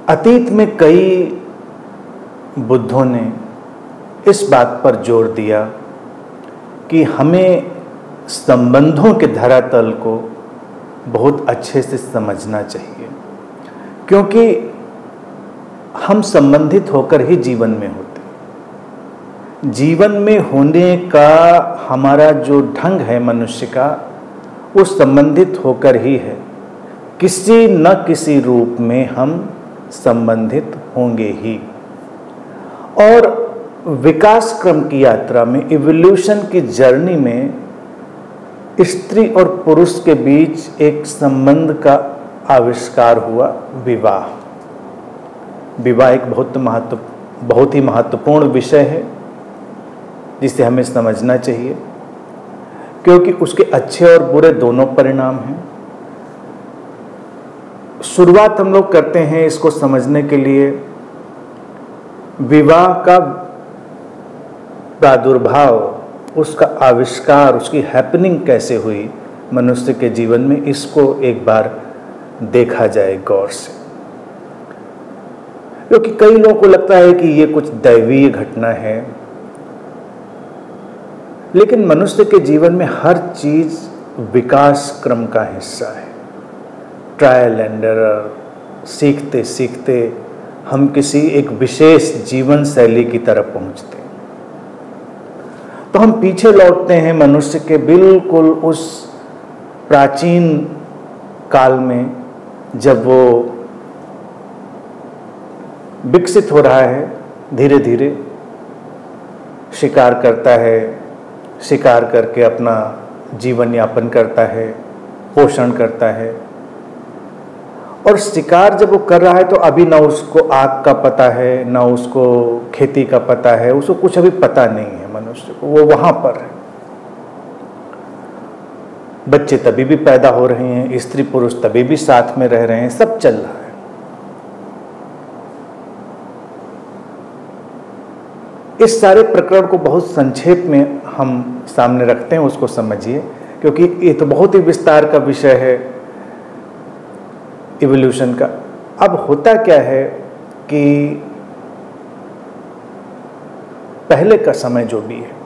अतीत में कई बुद्धों ने इस बात पर जोर दिया कि हमें संबंधों के धरातल को बहुत अच्छे से समझना चाहिए, क्योंकि हम संबंधित होकर ही जीवन में होते हैं। जीवन में होने का हमारा जो ढंग है मनुष्य का, वो संबंधित होकर ही है। किसी न किसी रूप में हम संबंधित होंगे ही। और विकास क्रम की यात्रा में, इवोल्यूशन की जर्नी में स्त्री और पुरुष के बीच एक संबंध का आविष्कार हुआ, विवाह। विवाह एक बहुत ही महत्वपूर्ण विषय है जिसे हमें समझना चाहिए, क्योंकि उसके अच्छे और बुरे दोनों परिणाम हैं। शुरुआत हम लोग करते हैं इसको समझने के लिए विवाह का प्रादुर्भाव, उसका आविष्कार, उसकी हैपनिंग कैसे हुई मनुष्य के जीवन में, इसको एक बार देखा जाए गौर से। क्योंकि कई लोगों को लगता है कि ये कुछ दैवीय घटना है, लेकिन मनुष्य के जीवन में हर चीज विकास क्रम का हिस्सा है। ट्रायल एंड एरर, सीखते सीखते हम किसी एक विशेष जीवन शैली की तरफ पहुंचते हैं। तो हम पीछे लौटते हैं मनुष्य के बिल्कुल उस प्राचीन काल में, जब वो विकसित हो रहा है, धीरे धीरे शिकार करता है, शिकार करके अपना जीवन यापन करता है, पोषण करता है। और शिकार जब वो कर रहा है तो अभी ना उसको आग का पता है, ना उसको खेती का पता है, उसको कुछ अभी पता नहीं है मनुष्य को, वो वहां पर है। बच्चे तभी भी पैदा हो रहे हैं, स्त्री पुरुष तभी भी साथ में रह रहे हैं, सब चल रहा है। इस सारे प्रकरण को बहुत संक्षेप में हम सामने रखते हैं, उसको समझिए, क्योंकि ये तो बहुत ही विस्तार का विषय है इवोल्यूशन का। अब होता क्या है कि पहले का समय जो भी है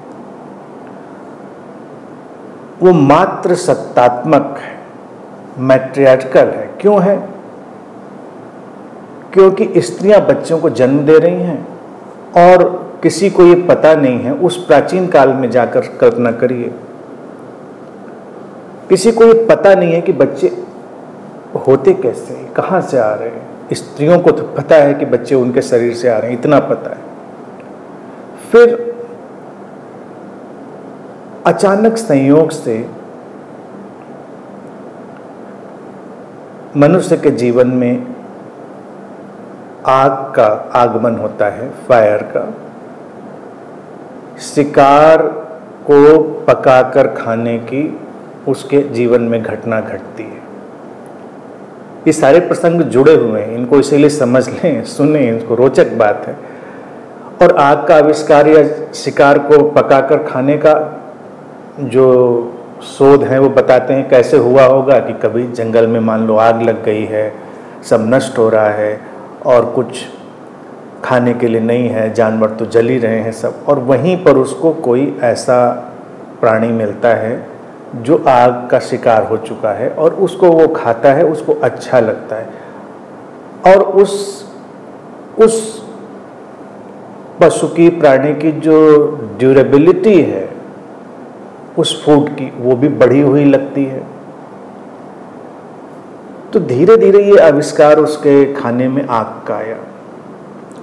वो मात्र सत्तात्मक है, मैट्रियार्कल है। क्यों है? क्योंकि स्त्रियां बच्चों को जन्म दे रही हैं और किसी को ये पता नहीं है, उस प्राचीन काल में जाकर कल्पना करिए, किसी को ये पता नहीं है कि बच्चे होते कैसे, कहाँ से आ रहे हैं। स्त्रियों को तो पता है कि बच्चे उनके शरीर से आ रहे हैं, इतना पता है। फिर अचानक संयोग से मनुष्य के जीवन में आग का आगमन होता है, फायर का। शिकार को पकाकर खाने की उसके जीवन में घटना घटती है। ये सारे प्रसंग जुड़े हुए हैं, इनको इसीलिए समझ लें, सुने, इसको रोचक बात है। और आग का आविष्कार या शिकार को पकाकर खाने का जो शोध है वो बताते हैं कैसे हुआ होगा कि कभी जंगल में मान लो आग लग गई है, सब नष्ट हो रहा है और कुछ खाने के लिए नहीं है, जानवर तो जल ही रहे हैं सब, और वहीं पर उसको कोई ऐसा प्राणी मिलता है जो आग का शिकार हो चुका है और उसको वो खाता है, उसको अच्छा लगता है। और उस पशु की, प्राणी की जो ड्यूरेबिलिटी है उस फूड की, वो भी बढ़ी हुई लगती है। तो धीरे धीरे ये आविष्कार उसके खाने में आग का आया।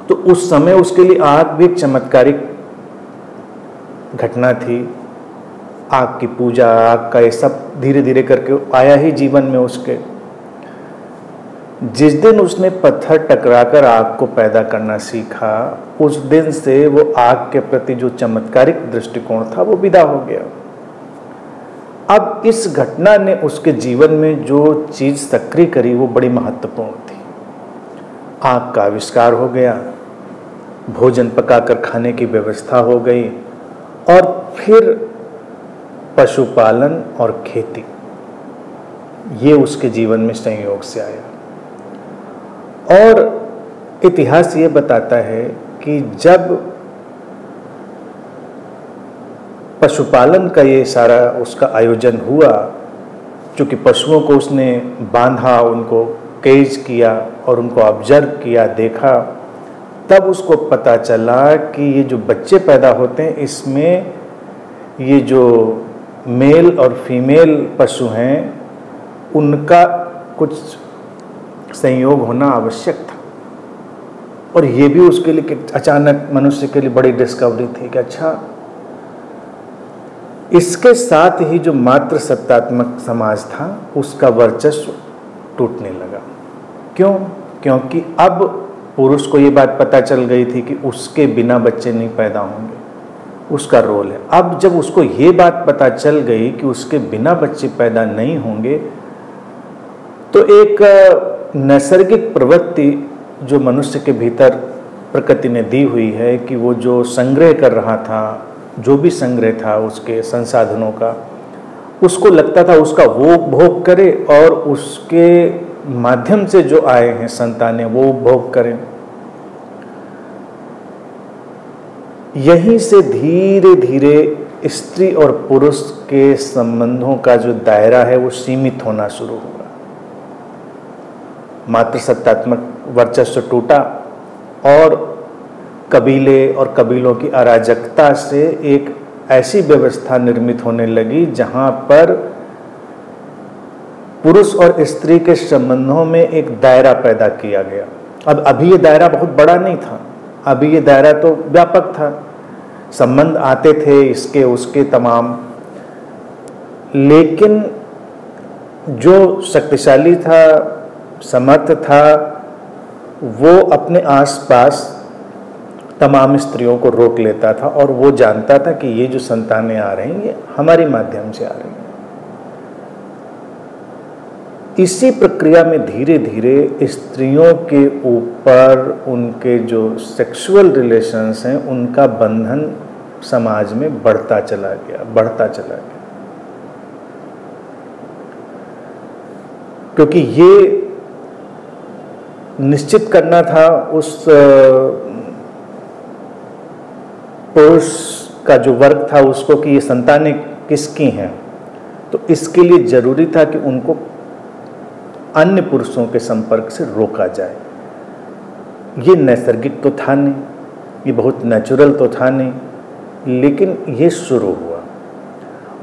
तो उस समय उसके लिए आग भी एक चमत्कारिक घटना थी। आग की पूजा, आग का ये सब धीरे धीरे करके आया ही जीवन में उसके। जिस दिन उसने पत्थर टकराकर आग को पैदा करना सीखा, उस दिन से वो आग के प्रति जो चमत्कारिक दृष्टिकोण था वो विदा हो गया। अब इस घटना ने उसके जीवन में जो चीज सक्रिय करी वो बड़ी महत्वपूर्ण थी। आग का आविष्कार हो गया, भोजन पकाकर खाने की व्यवस्था हो गई, और फिर पशुपालन और खेती, ये उसके जीवन में संयोग से आया। और इतिहास ये बताता है कि जब पशुपालन का ये सारा उसका आयोजन हुआ, चूँकि पशुओं को उसने बांधा, उनको केज किया और उनको ऑब्जर्व किया, देखा, तब उसको पता चला कि ये जो बच्चे पैदा होते हैं इसमें ये जो मेल और फीमेल पशु हैं उनका कुछ संयोग होना आवश्यक था। और ये भी उसके लिए अचानक मनुष्य के लिए बड़ी डिस्कवरी थी कि अच्छा, इसके साथ ही जो मातृ सत्तात्मक समाज था उसका वर्चस्व टूटने लगा। क्यों? क्योंकि अब पुरुष को ये बात पता चल गई थी कि उसके बिना बच्चे नहीं पैदा होंगे, उसका रोल है। अब जब उसको ये बात पता चल गई कि उसके बिना बच्चे पैदा नहीं होंगे, तो एक नैसर्गिक प्रवृत्ति जो मनुष्य के भीतर प्रकृति ने दी हुई है कि वो जो संग्रह कर रहा था, जो भी संग्रह था उसके संसाधनों का, उसको लगता था उसका वो भोग करे और उसके माध्यम से जो आए हैं संतानें वो भोग करें। यहीं से धीरे धीरे स्त्री और पुरुष के संबंधों का जो दायरा है वो सीमित होना शुरू हुआ। मातृसत्तात्मक वर्चस्व टूटा और कबीले और कबीलों की अराजकता से एक ऐसी व्यवस्था निर्मित होने लगी जहां पर पुरुष और स्त्री के संबंधों में एक दायरा पैदा किया गया। अब अभी ये दायरा बहुत बड़ा नहीं था, अभी ये दायरा तो व्यापक था, संबंध आते थे इसके उसके तमाम, लेकिन जो शक्तिशाली था, समर्थ था, वो अपने आसपास तमाम स्त्रियों को रोक लेता था और वो जानता था कि ये जो संतानें आ रही हैं ये हमारे माध्यम से आ रही हैं। इसी प्रक्रिया में धीरे धीरे स्त्रियों के ऊपर उनके जो सेक्सुअल रिलेशंस हैं उनका बंधन समाज में बढ़ता चला गया। क्योंकि ये निश्चित करना था उस पुरुष का जो वर्ग था उसको कि ये संतानें किसकी हैं, तो इसके लिए जरूरी था कि उनको अन्य पुरुषों के संपर्क से रोका जाए। ये नैसर्गिक तो था नहीं, ये बहुत नेचुरल तो था नहीं, लेकिन ये शुरू हुआ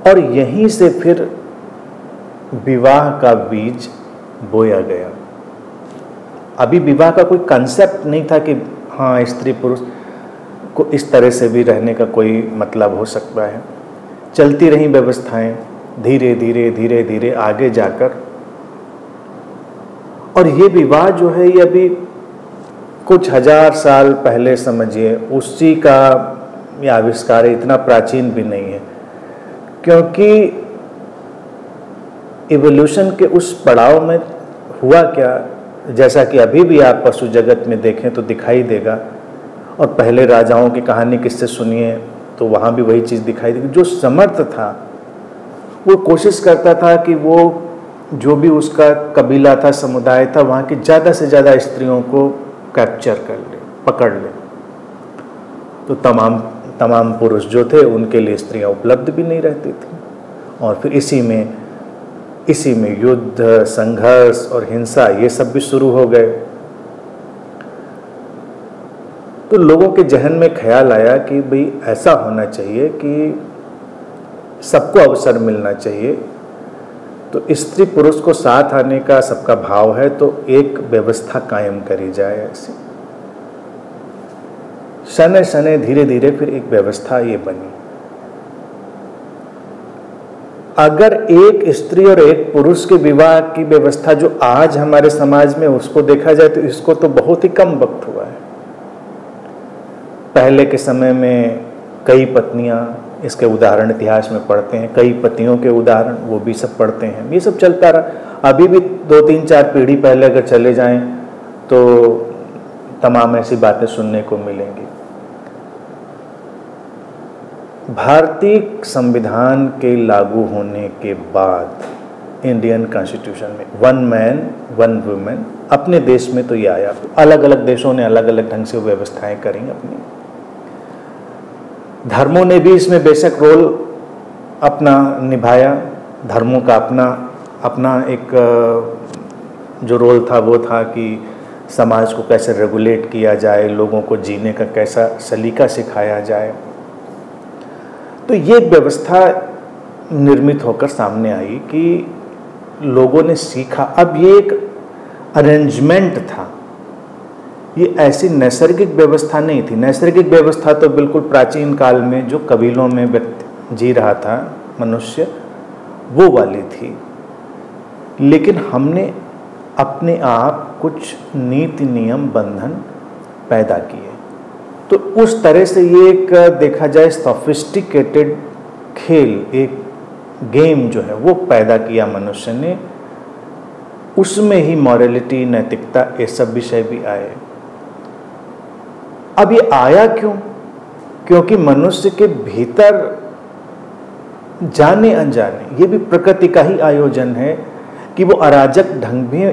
और यहीं से फिर विवाह का बीज बोया गया। अभी विवाह का कोई कंसेप्ट नहीं था कि हाँ स्त्री पुरुष को इस तरह से भी रहने का कोई मतलब हो सकता है। चलती रही व्यवस्थाएं धीरे धीरे आगे जाकर, और ये विवाह जो है ये अभी कुछ हजार साल पहले समझिए उसी का ये आविष्कार है, इतना प्राचीन भी नहीं है। क्योंकि इवोल्यूशन के उस पड़ाव में हुआ क्या, जैसा कि अभी भी आप पशु जगत में देखें तो दिखाई देगा, और पहले राजाओं की कहानी किससे सुनिए तो वहाँ भी वही चीज़ दिखाई देगी। जो समर्थ था वो कोशिश करता था कि वो जो भी उसका कबीला था, समुदाय था, वहाँ की ज़्यादा से ज़्यादा स्त्रियों को कैप्चर कर ले, पकड़ ले। तो तमाम पुरुष जो थे उनके लिए स्त्रियाँ उपलब्ध भी नहीं रहती थी, और फिर इसी में युद्ध, संघर्ष और हिंसा ये सब भी शुरू हो गए। तो लोगों के जहन में ख्याल आया कि भाई ऐसा होना चाहिए कि सबको अवसर मिलना चाहिए। तो स्त्री पुरुष को साथ आने का सबका भाव है, तो एक व्यवस्था कायम करी जाए। ऐसे शनै धीरे धीरे फिर एक व्यवस्था ये बनी। अगर एक स्त्री और एक पुरुष के विवाह की व्यवस्था जो आज हमारे समाज में उसको देखा जाए तो इसको तो बहुत ही कम वक्त हुआ है। पहले के समय में कई पत्नियां, इसके उदाहरण इतिहास में पढ़ते हैं, कई पतियों के उदाहरण वो भी सब पढ़ते हैं, ये सब चलता रहा। अभी भी 2-3-4 पीढ़ी पहले अगर चले जाएं तो तमाम ऐसी बातें सुनने को मिलेंगी। भारतीय संविधान के लागू होने के बाद इंडियन कॉन्स्टिट्यूशन में, 1 मैन 1 वुमेन। अपने देश में तो ये आया, अलग अलग देशों ने अलग अलग ढंग से व्यवस्थाएं करी अपनी। धर्मों ने भी इसमें बेशक रोल अपना निभाया। धर्मों का अपना एक जो रोल था वो था कि समाज को कैसे रेगुलेट किया जाए, लोगों को जीने का कैसा सलीका सिखाया जाए। तो ये व्यवस्था निर्मित होकर सामने आई कि लोगों ने सीखा। अब ये एक अरेंजमेंट था, ये ऐसी नैसर्गिक व्यवस्था नहीं थी। नैसर्गिक व्यवस्था तो बिल्कुल प्राचीन काल में जो कबीलों में व्यक्ति जी रहा था मनुष्य, वो वाली थी। लेकिन हमने अपने आप कुछ नीति नियम बंधन पैदा किए। तो उस तरह से ये एक देखा जाए सोफिस्टिकेटेड खेल, एक गेम जो है वो पैदा किया मनुष्य ने। उसमें ही मॉरलिटी, नैतिकता, ये सब विषय भी आए। अब ये आया क्यों? क्योंकि मनुष्य के भीतर जाने अनजाने, ये भी प्रकृति का ही आयोजन है कि वो अराजक ढंग भी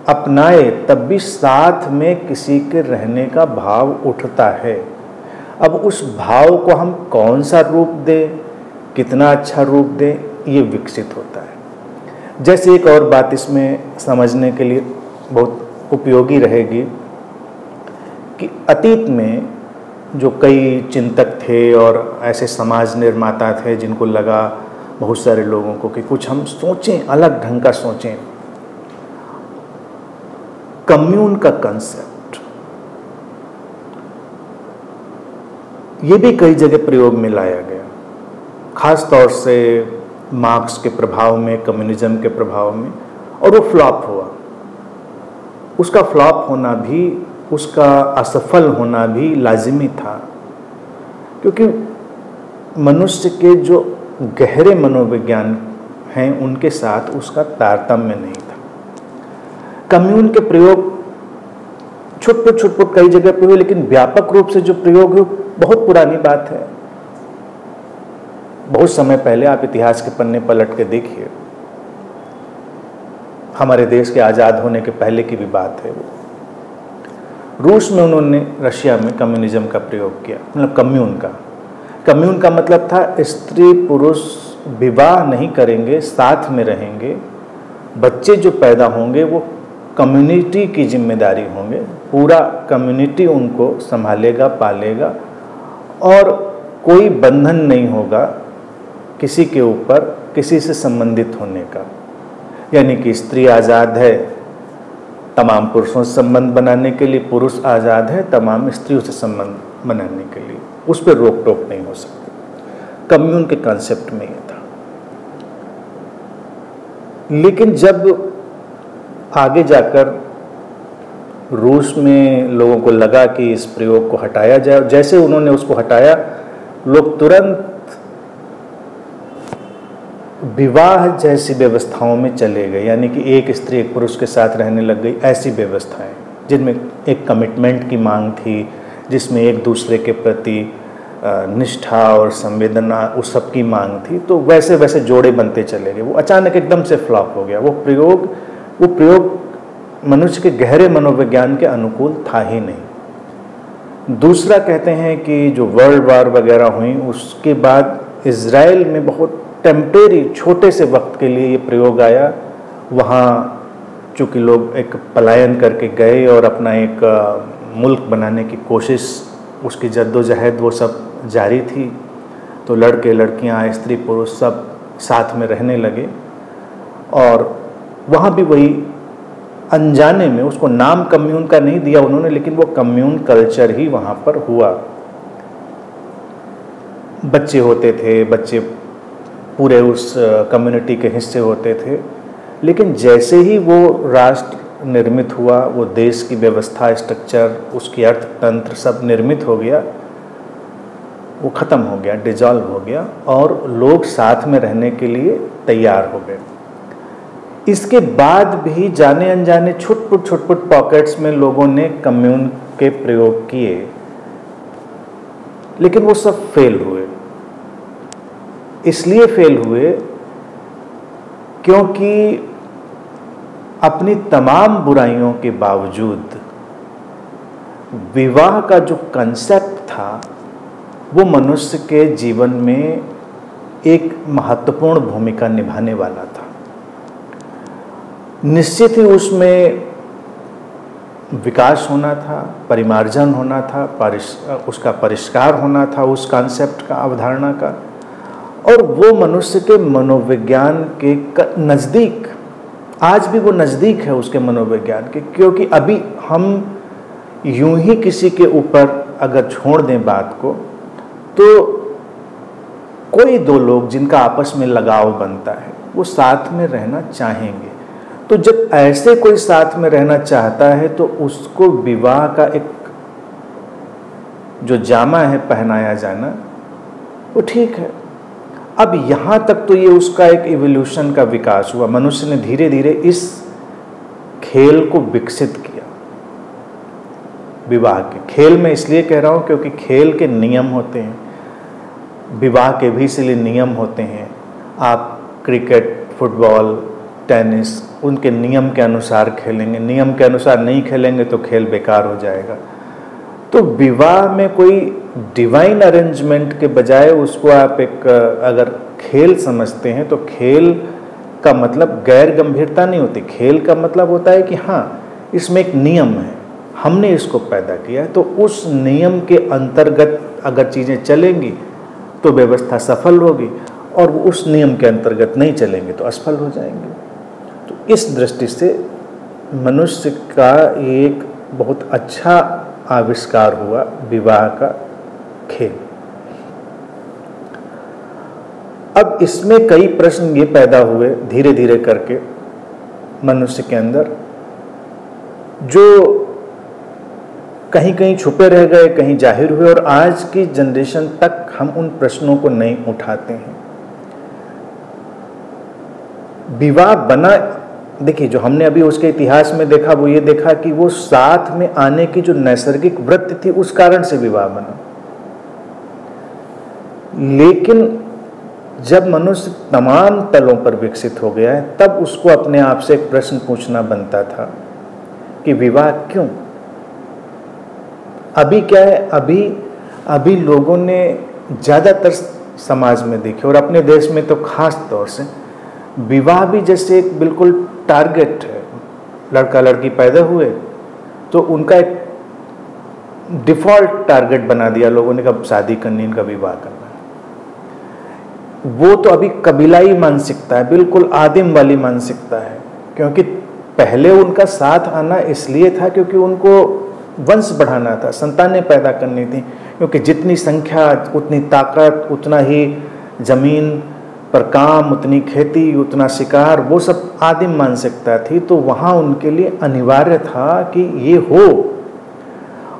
अपनाए, तब भी साथ में किसी के रहने का भाव उठता है। अब उस भाव को हम कौन सा रूप दें, कितना अच्छा रूप दें, ये विकसित होता है। जैसे एक और बात इसमें समझने के लिए बहुत उपयोगी रहेगी कि अतीत में जो कई चिंतक थे और ऐसे समाज निर्माता थे जिनको लगा बहुत सारे लोगों को कि कुछ हम सोचें, अलग ढंग का सोचें। कम्यून का कंसेप्ट ये भी कई जगह प्रयोग में लाया गया, खास तौर से मार्क्स के प्रभाव में, कम्युनिज्म के प्रभाव में, और वो फ्लॉप हुआ। उसका फ्लॉप होना भी, उसका असफल होना भी लाजिमी था, क्योंकि मनुष्य के जो गहरे मनोविज्ञान हैं उनके साथ उसका तारतम्य नहीं था। कम्यून के प्रयोग छुटपुट कई जगह पे हुए, लेकिन व्यापक रूप से जो प्रयोग है बहुत पुरानी बात है। बहुत समय पहले, आप इतिहास के पन्ने पलट के देखिए, हमारे देश के आज़ाद होने के पहले की भी बात है। रूस में उन्होंने, रशिया में कम्युनिज्म का प्रयोग किया, मतलब कम्यून का मतलब था स्त्री पुरुष विवाह नहीं करेंगे, साथ में रहेंगे, बच्चे जो पैदा होंगे वो कम्युनिटी की जिम्मेदारी होंगे, पूरा कम्युनिटी उनको संभालेगा, पालेगा, और कोई बंधन नहीं होगा किसी के ऊपर किसी से संबंधित होने का। यानी कि स्त्री आज़ाद है तमाम पुरुषों से संबंध बनाने के लिए, पुरुष आज़ाद है तमाम स्त्रियों से संबंध बनाने के लिए, उस पर रोक टोक नहीं हो सकती। कम्यून के कॉन्सेप्ट में ये था। लेकिन जब आगे जाकर रूस में लोगों को लगा कि इस प्रयोग को हटाया जाए, जैसे उन्होंने उसको हटाया, लोग तुरंत विवाह जैसी व्यवस्थाओं में चले गए। यानी कि एक स्त्री एक पुरुष के साथ रहने लग गई, ऐसी व्यवस्थाएं जिनमें एक कमिटमेंट की मांग थी, जिसमें एक दूसरे के प्रति निष्ठा और संवेदना, उस सब की मांग थी। तो वैसे वैसे जोड़े बनते चले गए। वो अचानक एकदम से फ्लॉप हो गया। वो प्रयोग मनुष्य के गहरे मनोविज्ञान के अनुकूल था ही नहीं। दूसरा कहते हैं कि जो वर्ल्ड वार वगैरह हुई, उसके बाद इज़राइल में बहुत टेम्परेरी, छोटे से वक्त के लिए ये प्रयोग आया। वहाँ चूँकि लोग एक पलायन करके गए और अपना एक मुल्क बनाने की कोशिश, उसकी जद्दोजहद वो सब जारी थी, तो लड़के लड़कियाँ, स्त्री पुरुष सब साथ में रहने लगे। और वहाँ भी वही अनजाने में, उसको नाम कम्यून का नहीं दिया उन्होंने, लेकिन वो कम्यून कल्चर ही वहाँ पर हुआ। बच्चे होते थे, बच्चे पूरे उस कम्युनिटी के हिस्से होते थे। लेकिन जैसे ही वो राष्ट्र निर्मित हुआ, वो देश की व्यवस्था, स्ट्रक्चर, उसकी अर्थतंत्र सब निर्मित हो गया, वो ख़त्म हो गया, डिजॉल्व हो गया, और लोग साथ में रहने के लिए तैयार हो गए। इसके बाद भी जाने अनजाने छुटपुट पॉकेट्स में लोगों ने कम्यून के प्रयोग किए, लेकिन वो सब फेल हुए। इसलिए फेल हुए क्योंकि अपनी तमाम बुराइयों के बावजूद विवाह का जो कंसेप्ट था वो मनुष्य के जीवन में एक महत्वपूर्ण भूमिका निभाने वाला था। निश्चित ही उसमें विकास होना था, परिमार्जन होना था, उसका परिष्कार होना था उस कॉन्सेप्ट का, अवधारणा का, और वो मनुष्य के मनोविज्ञान के नज़दीक, आज भी वो नज़दीक है उसके मनोविज्ञान के। क्योंकि अभी हम यूं ही किसी के ऊपर अगर छोड़ दें बात को, तो कोई दो लोग जिनका आपस में लगाव बनता है वो साथ में रहना चाहेंगे। तो जब ऐसे कोई साथ में रहना चाहता है तो उसको विवाह का एक जो जामा है पहनाया जाना वो ठीक है। अब यहाँ तक तो ये उसका एक इवोल्यूशन का विकास हुआ। मनुष्य ने धीरे धीरे इस खेल को विकसित किया। विवाह के खेल में इसलिए कह रहा हूँ क्योंकि खेल के नियम होते हैं, विवाह के भी इसलिए नियम होते हैं। आप क्रिकेट, फुटबॉल, टेनिस उनके नियम के अनुसार खेलेंगे, नियम के अनुसार नहीं खेलेंगे तो खेल बेकार हो जाएगा। तो विवाह में कोई डिवाइन अरेंजमेंट के बजाय उसको आप एक अगर खेल समझते हैं तो खेल का मतलब गैर गंभीरता नहीं होती। खेल का मतलब होता है कि हाँ, इसमें एक नियम है, हमने इसको पैदा किया है, तो उस नियम के अंतर्गत अगर चीज़ें चलेंगी तो व्यवस्था सफल होगी, और उस नियम के अंतर्गत नहीं चलेंगे तो असफल हो जाएंगे। तो इस दृष्टि से मनुष्य का एक बहुत अच्छा आविष्कार हुआ विवाह का खेल। अब इसमें कई प्रश्न ये पैदा हुए धीरे धीरे करके मनुष्य के अंदर, जो कहीं कहीं छुपे रह गए, कहीं जाहिर हुए, और आज की जनरेशन तक हम उन प्रश्नों को नहीं उठाते हैं। विवाह बना, देखिए जो हमने अभी उसके इतिहास में देखा वो ये देखा कि वो साथ में आने की जो नैसर्गिक वृत्ति थी उस कारण से विवाह बना। लेकिन जब मनुष्य तमाम तलों पर विकसित हो गया है तब उसको अपने आप से एक प्रश्न पूछना बनता था कि विवाह क्यों। अभी क्या है, अभी लोगों ने ज़्यादातर समाज में देखे और अपने देश में तो खास तौर से विवाह भी जैसे एक बिल्कुल टारगेट है। लड़का लड़की पैदा हुए तो उनका एक डिफ़ॉल्ट टारगेट बना दिया लोगों ने, कब शादी करनी, इनका विवाह करना है। वो तो अभी कबीलाई मानसिकता है, बिल्कुल आदिम वाली मानसिकता है। क्योंकि पहले उनका साथ आना इसलिए था क्योंकि उनको वंश बढ़ाना था, संतानें पैदा करनी थी। क्योंकि जितनी संख्या उतनी ताकत, उतना ही जमीन पर काम, उतनी खेती, उतना शिकार, वो सब आदिम मानसिकता थी। तो वहाँ उनके लिए अनिवार्य था कि ये हो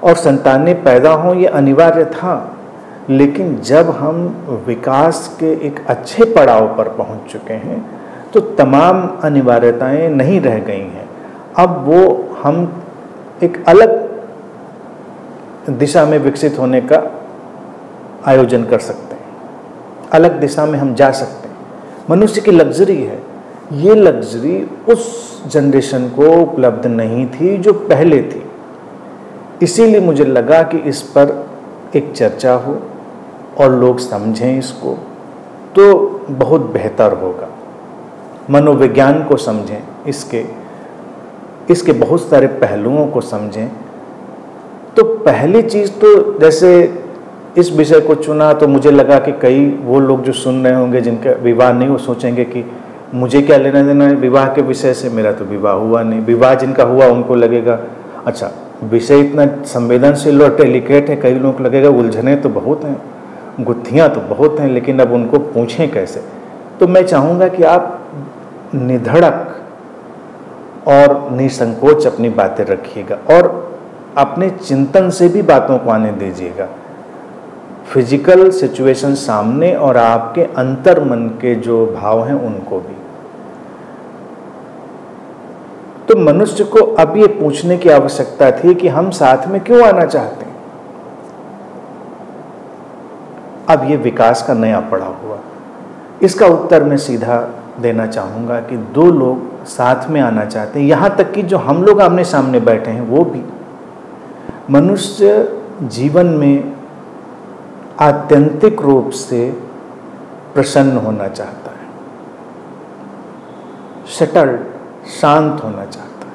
और संतानें पैदा हों, ये अनिवार्य था। लेकिन जब हम विकास के एक अच्छे पड़ाव पर पहुँच चुके हैं तो तमाम अनिवार्यताएं नहीं रह गई हैं। अब वो हम एक अलग दिशा में विकसित होने का आयोजन कर सकते हैं, अलग दिशा में हम जा सकते हैं। मनुष्य की लग्जरी है, ये लग्जरी उस जनरेशन को उपलब्ध नहीं थी जो पहले थी। इसीलिए मुझे लगा कि इस पर एक चर्चा हो और लोग समझें इसको तो बहुत बेहतर होगा। मनोविज्ञान को समझें, इसके बहुत सारे पहलुओं को समझें। तो पहली चीज़ तो जैसे इस विषय को चुना तो मुझे लगा कि कई वो लोग जो सुन रहे होंगे जिनका विवाह नहीं, वो सोचेंगे कि मुझे क्या लेना देना है विवाह के विषय से, मेरा तो विवाह हुआ नहीं। विवाह जिनका हुआ उनको लगेगा अच्छा विषय इतना संवेदनशील और डेलिकेट है, कई लोगों को लगेगा उलझने तो बहुत हैं, गुत्थियाँ तो बहुत हैं, लेकिन अब उनको पूछें कैसे। तो मैं चाहूँगा कि आप निधड़क और निसंकोच अपनी बातें रखिएगा और अपने चिंतन से भी बातों को आने दीजिएगा। फिजिकल सिचुएशन सामने और आपके अंतर मन के जो भाव हैं उनको भी। तो मनुष्य को अब ये पूछने की आवश्यकता थी कि हम साथ में क्यों आना चाहते हैं। अब ये विकास का नया पड़ाव हुआ। इसका उत्तर मैं सीधा देना चाहूँगा कि दो लोग साथ में आना चाहते हैं, यहाँ तक कि जो हम लोग आमने सामने बैठे हैं वो भी। मनुष्य जीवन में आत्यंतिक रूप से प्रसन्न होना चाहता है, सेटल्ड, शांत होना चाहता है।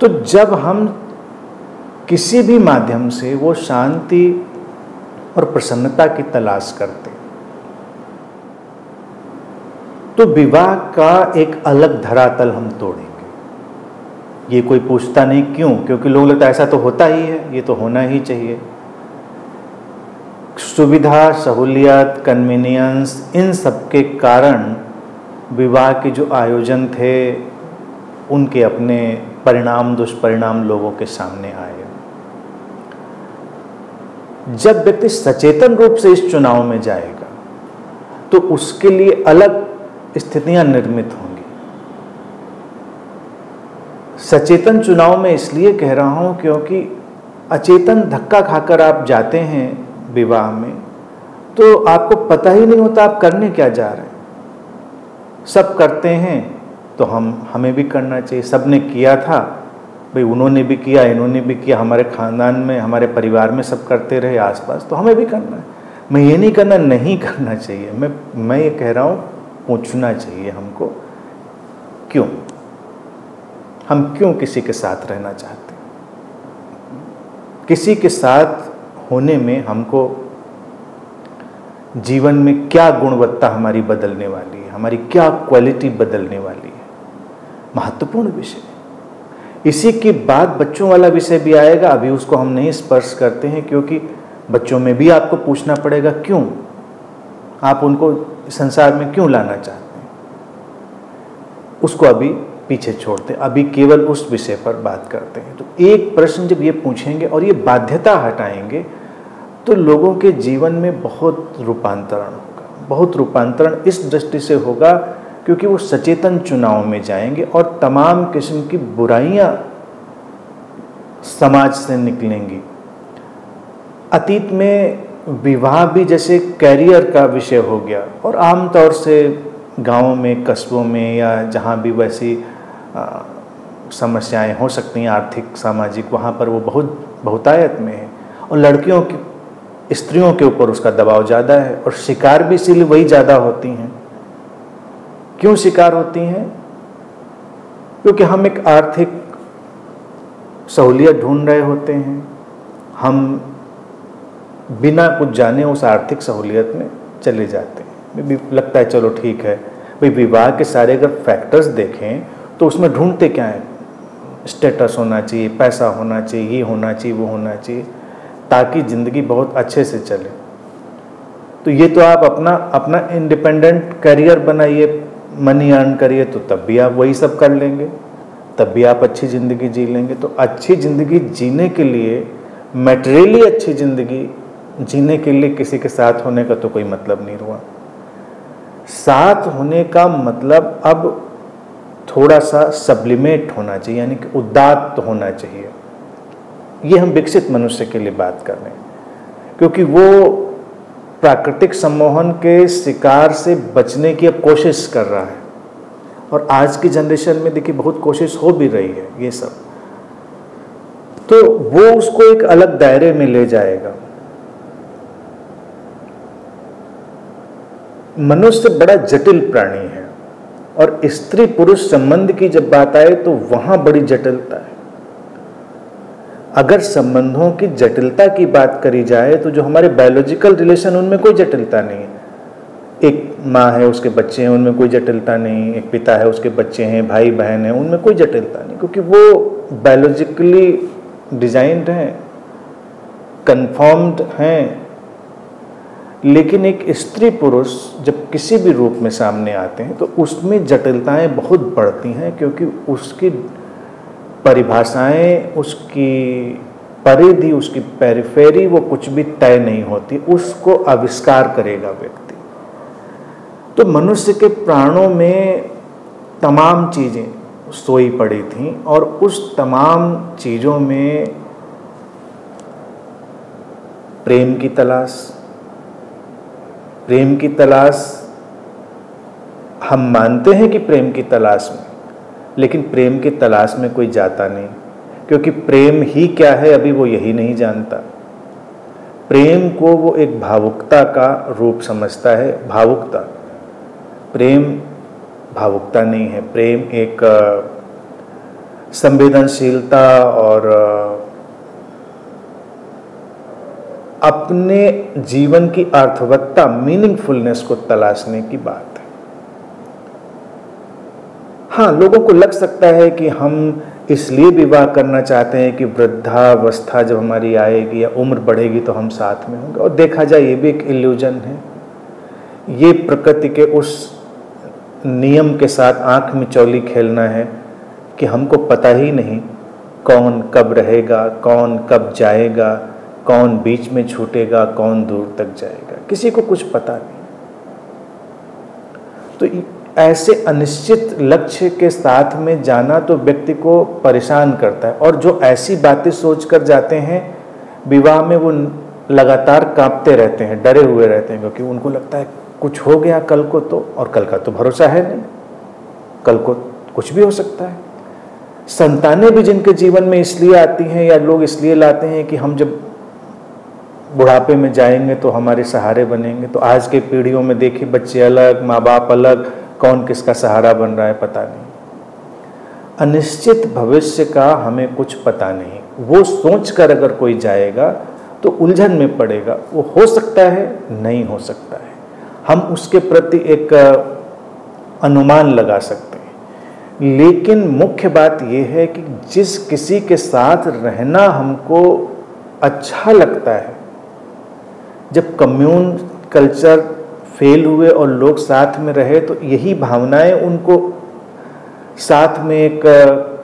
तो जब हम किसी भी माध्यम से वो शांति और प्रसन्नता की तलाश करते हैं, तो विवाह का एक अलग धरातल हम तोड़ेंगे। ये कोई पूछता नहीं क्यों, क्योंकि लोग लगता है ऐसा तो होता ही है, ये तो होना ही चाहिए। सुविधा, सहूलियत, कन्वीनियंस, इन सब के कारण विवाह के जो आयोजन थे उनके अपने परिणाम, दुष्परिणाम लोगों के सामने आए। जब व्यक्ति सचेतन रूप से इस चुनाव में जाएगा तो उसके लिए अलग स्थितियां निर्मित होंगी। सचेतन चुनाव में इसलिए कह रहा हूं क्योंकि अचेतन धक्का खाकर आप जाते हैं विवाह में, तो आपको पता ही नहीं होता आप करने क्या जा रहे हैं। सब करते हैं तो हमें भी करना चाहिए। सबने किया था भाई, उन्होंने भी किया, इन्होंने भी किया, हमारे खानदान में, हमारे परिवार में सब करते रहे आसपास, तो हमें भी करना है। मैं ये नहीं करना नहीं करना चाहिए, मैं ये कह रहा हूँ पूछना चाहिए हमको क्यों, हम क्यों किसी के साथ रहना चाहते हैं, किसी के साथ होने में हमको जीवन में क्या गुणवत्ता हमारी बदलने वाली है, हमारी क्या क्वालिटी बदलने वाली है। महत्वपूर्ण विषय। इसी के बाद बच्चों वाला विषय भी आएगा, अभी उसको हम नहीं स्पर्श करते हैं क्योंकि बच्चों में भी आपको पूछना पड़ेगा क्यों आप उनको संसार में क्यों लाना चाहते हैं, उसको अभी पीछे छोड़ते हैं, अभी केवल उस विषय पर बात करते हैं। तो एक प्रश्न जब ये पूछेंगे और ये बाध्यता हटाएंगे तो लोगों के जीवन में बहुत रूपांतरण होगा। बहुत रूपांतरण इस दृष्टि से होगा क्योंकि वो सचेतन चुनाव में जाएंगे और तमाम किस्म की बुराइयां समाज से निकलेंगी। अतीत में विवाह भी जैसे कैरियर का विषय हो गया और आमतौर से गांवों में, कस्बों में या जहां भी वैसी समस्याएं हो सकती हैं आर्थिक, सामाजिक, वहां पर वो बहुतायत में है और लड़कियों की, स्त्रियों के ऊपर उसका दबाव ज़्यादा है और शिकार भी इसीलिए वही ज़्यादा होती हैं। क्यों शिकार होती हैं? क्योंकि हम एक आर्थिक सहूलियत ढूंढ रहे होते हैं, हम बिना कुछ जाने उस आर्थिक सहूलियत में चले जाते हैं। भी लगता है चलो ठीक है भाई, विवाह के सारे अगर फैक्टर्स देखें तो उसमें ढूंढते क्या है, स्टेटस होना चाहिए, पैसा होना चाहिए, ये होना चाहिए, वो होना चाहिए, ताकि ज़िंदगी बहुत अच्छे से चले। तो ये तो आप अपना इंडिपेंडेंट करियर बनाइए, मनी अर्न करिए, तो तब भी आप वही सब कर लेंगे, तब भी आप अच्छी ज़िंदगी जी लेंगे। तो अच्छी ज़िंदगी जीने के लिए, मैटेरियली अच्छी ज़िंदगी जीने के लिए किसी के साथ होने का तो कोई मतलब नहीं हुआ। साथ होने का मतलब अब थोड़ा सा सब्लिमेट होना चाहिए, यानी कि उदात्त होना चाहिए। ये हम विकसित मनुष्य के लिए बात कर रहे हैं क्योंकि वो प्राकृतिक सम्मोहन के शिकार से बचने की अब कोशिश कर रहा है और आज की जनरेशन में देखिए बहुत कोशिश हो भी रही है ये सब, तो वो उसको एक अलग दायरे में ले जाएगा। मनुष्य बड़ा जटिल प्राणी है और स्त्री पुरुष संबंध की जब बात आए तो वहां बड़ी जटिलता है। अगर संबंधों की जटिलता की बात करी जाए तो जो हमारे बायोलॉजिकल रिलेशन, उनमें कोई जटिलता नहीं है। एक माँ है, उसके बच्चे हैं, उनमें कोई जटिलता नहीं। एक पिता है, उसके बच्चे हैं, भाई बहन हैं, उनमें कोई जटिलता नहीं, क्योंकि वो बायोलॉजिकली डिजाइंड हैं, कन्फर्म्ड हैं। लेकिन एक स्त्री पुरुष जब किसी भी रूप में सामने आते हैं तो उसमें जटिलताएं बहुत बढ़ती हैं, क्योंकि उसकी परिभाषाएं, उसकी परिधि, उसकी पेरिफेरी, वो कुछ भी तय नहीं होती, उसको आविष्कार करेगा व्यक्ति। तो मनुष्य के प्राणों में तमाम चीज़ें सोई पड़ी थीं और उस तमाम चीज़ों में प्रेम की तलाश हम मानते हैं कि प्रेम की तलाश में, लेकिन प्रेम की तलाश में कोई जाता नहीं, क्योंकि प्रेम ही क्या है अभी वो यही नहीं जानता। प्रेम को वो एक भावुकता का रूप समझता है। भावुकता, प्रेम भावुकता नहीं है। प्रेम एक संवेदनशीलता और अपने जीवन की अर्थवत्ता, मीनिंगफुलनेस को तलाशने की बात है। हाँ, लोगों को लग सकता है कि हम इसलिए विवाह करना चाहते हैं कि वृद्धावस्था जब हमारी आएगी या उम्र बढ़ेगी तो हम साथ में होंगे, और देखा जाए ये भी एक इल्यूजन है। ये प्रकृति के उस नियम के साथ आंख मिचौली खेलना है कि हमको पता ही नहीं कौन कब रहेगा, कौन कब जाएगा, कौन बीच में छूटेगा, कौन दूर तक जाएगा, किसी को कुछ पता नहीं। तो ऐसे अनिश्चित लक्ष्य के साथ में जाना तो व्यक्ति को परेशान करता है, और जो ऐसी बातें सोच कर जाते हैं विवाह में वो लगातार कांपते रहते हैं, डरे हुए रहते हैं, क्योंकि उनको लगता है कुछ हो गया कल को तो, और कल का तो भरोसा है नहीं, कल को कुछ भी हो सकता है। संतानें भी जिनके जीवन में इसलिए आती हैं या लोग इसलिए लाते हैं कि हम जब बुढ़ापे में जाएंगे तो हमारे सहारे बनेंगे। तो आज के पीढ़ियों में देखिए, बच्चे अलग, माँ बाप अलग, कौन किसका सहारा बन रहा है पता नहीं। अनिश्चित भविष्य का हमें कुछ पता नहीं। वो सोचकर अगर कोई जाएगा तो उलझन में पड़ेगा। वो हो सकता है, नहीं हो सकता है, हम उसके प्रति एक अनुमान लगा सकते हैं। लेकिन मुख्य बात यह है कि जिस किसी के साथ रहना हमको अच्छा लगता है, जब कम्यून कल्चर फेल हुए और लोग साथ में रहे तो यही भावनाएं उनको साथ में एक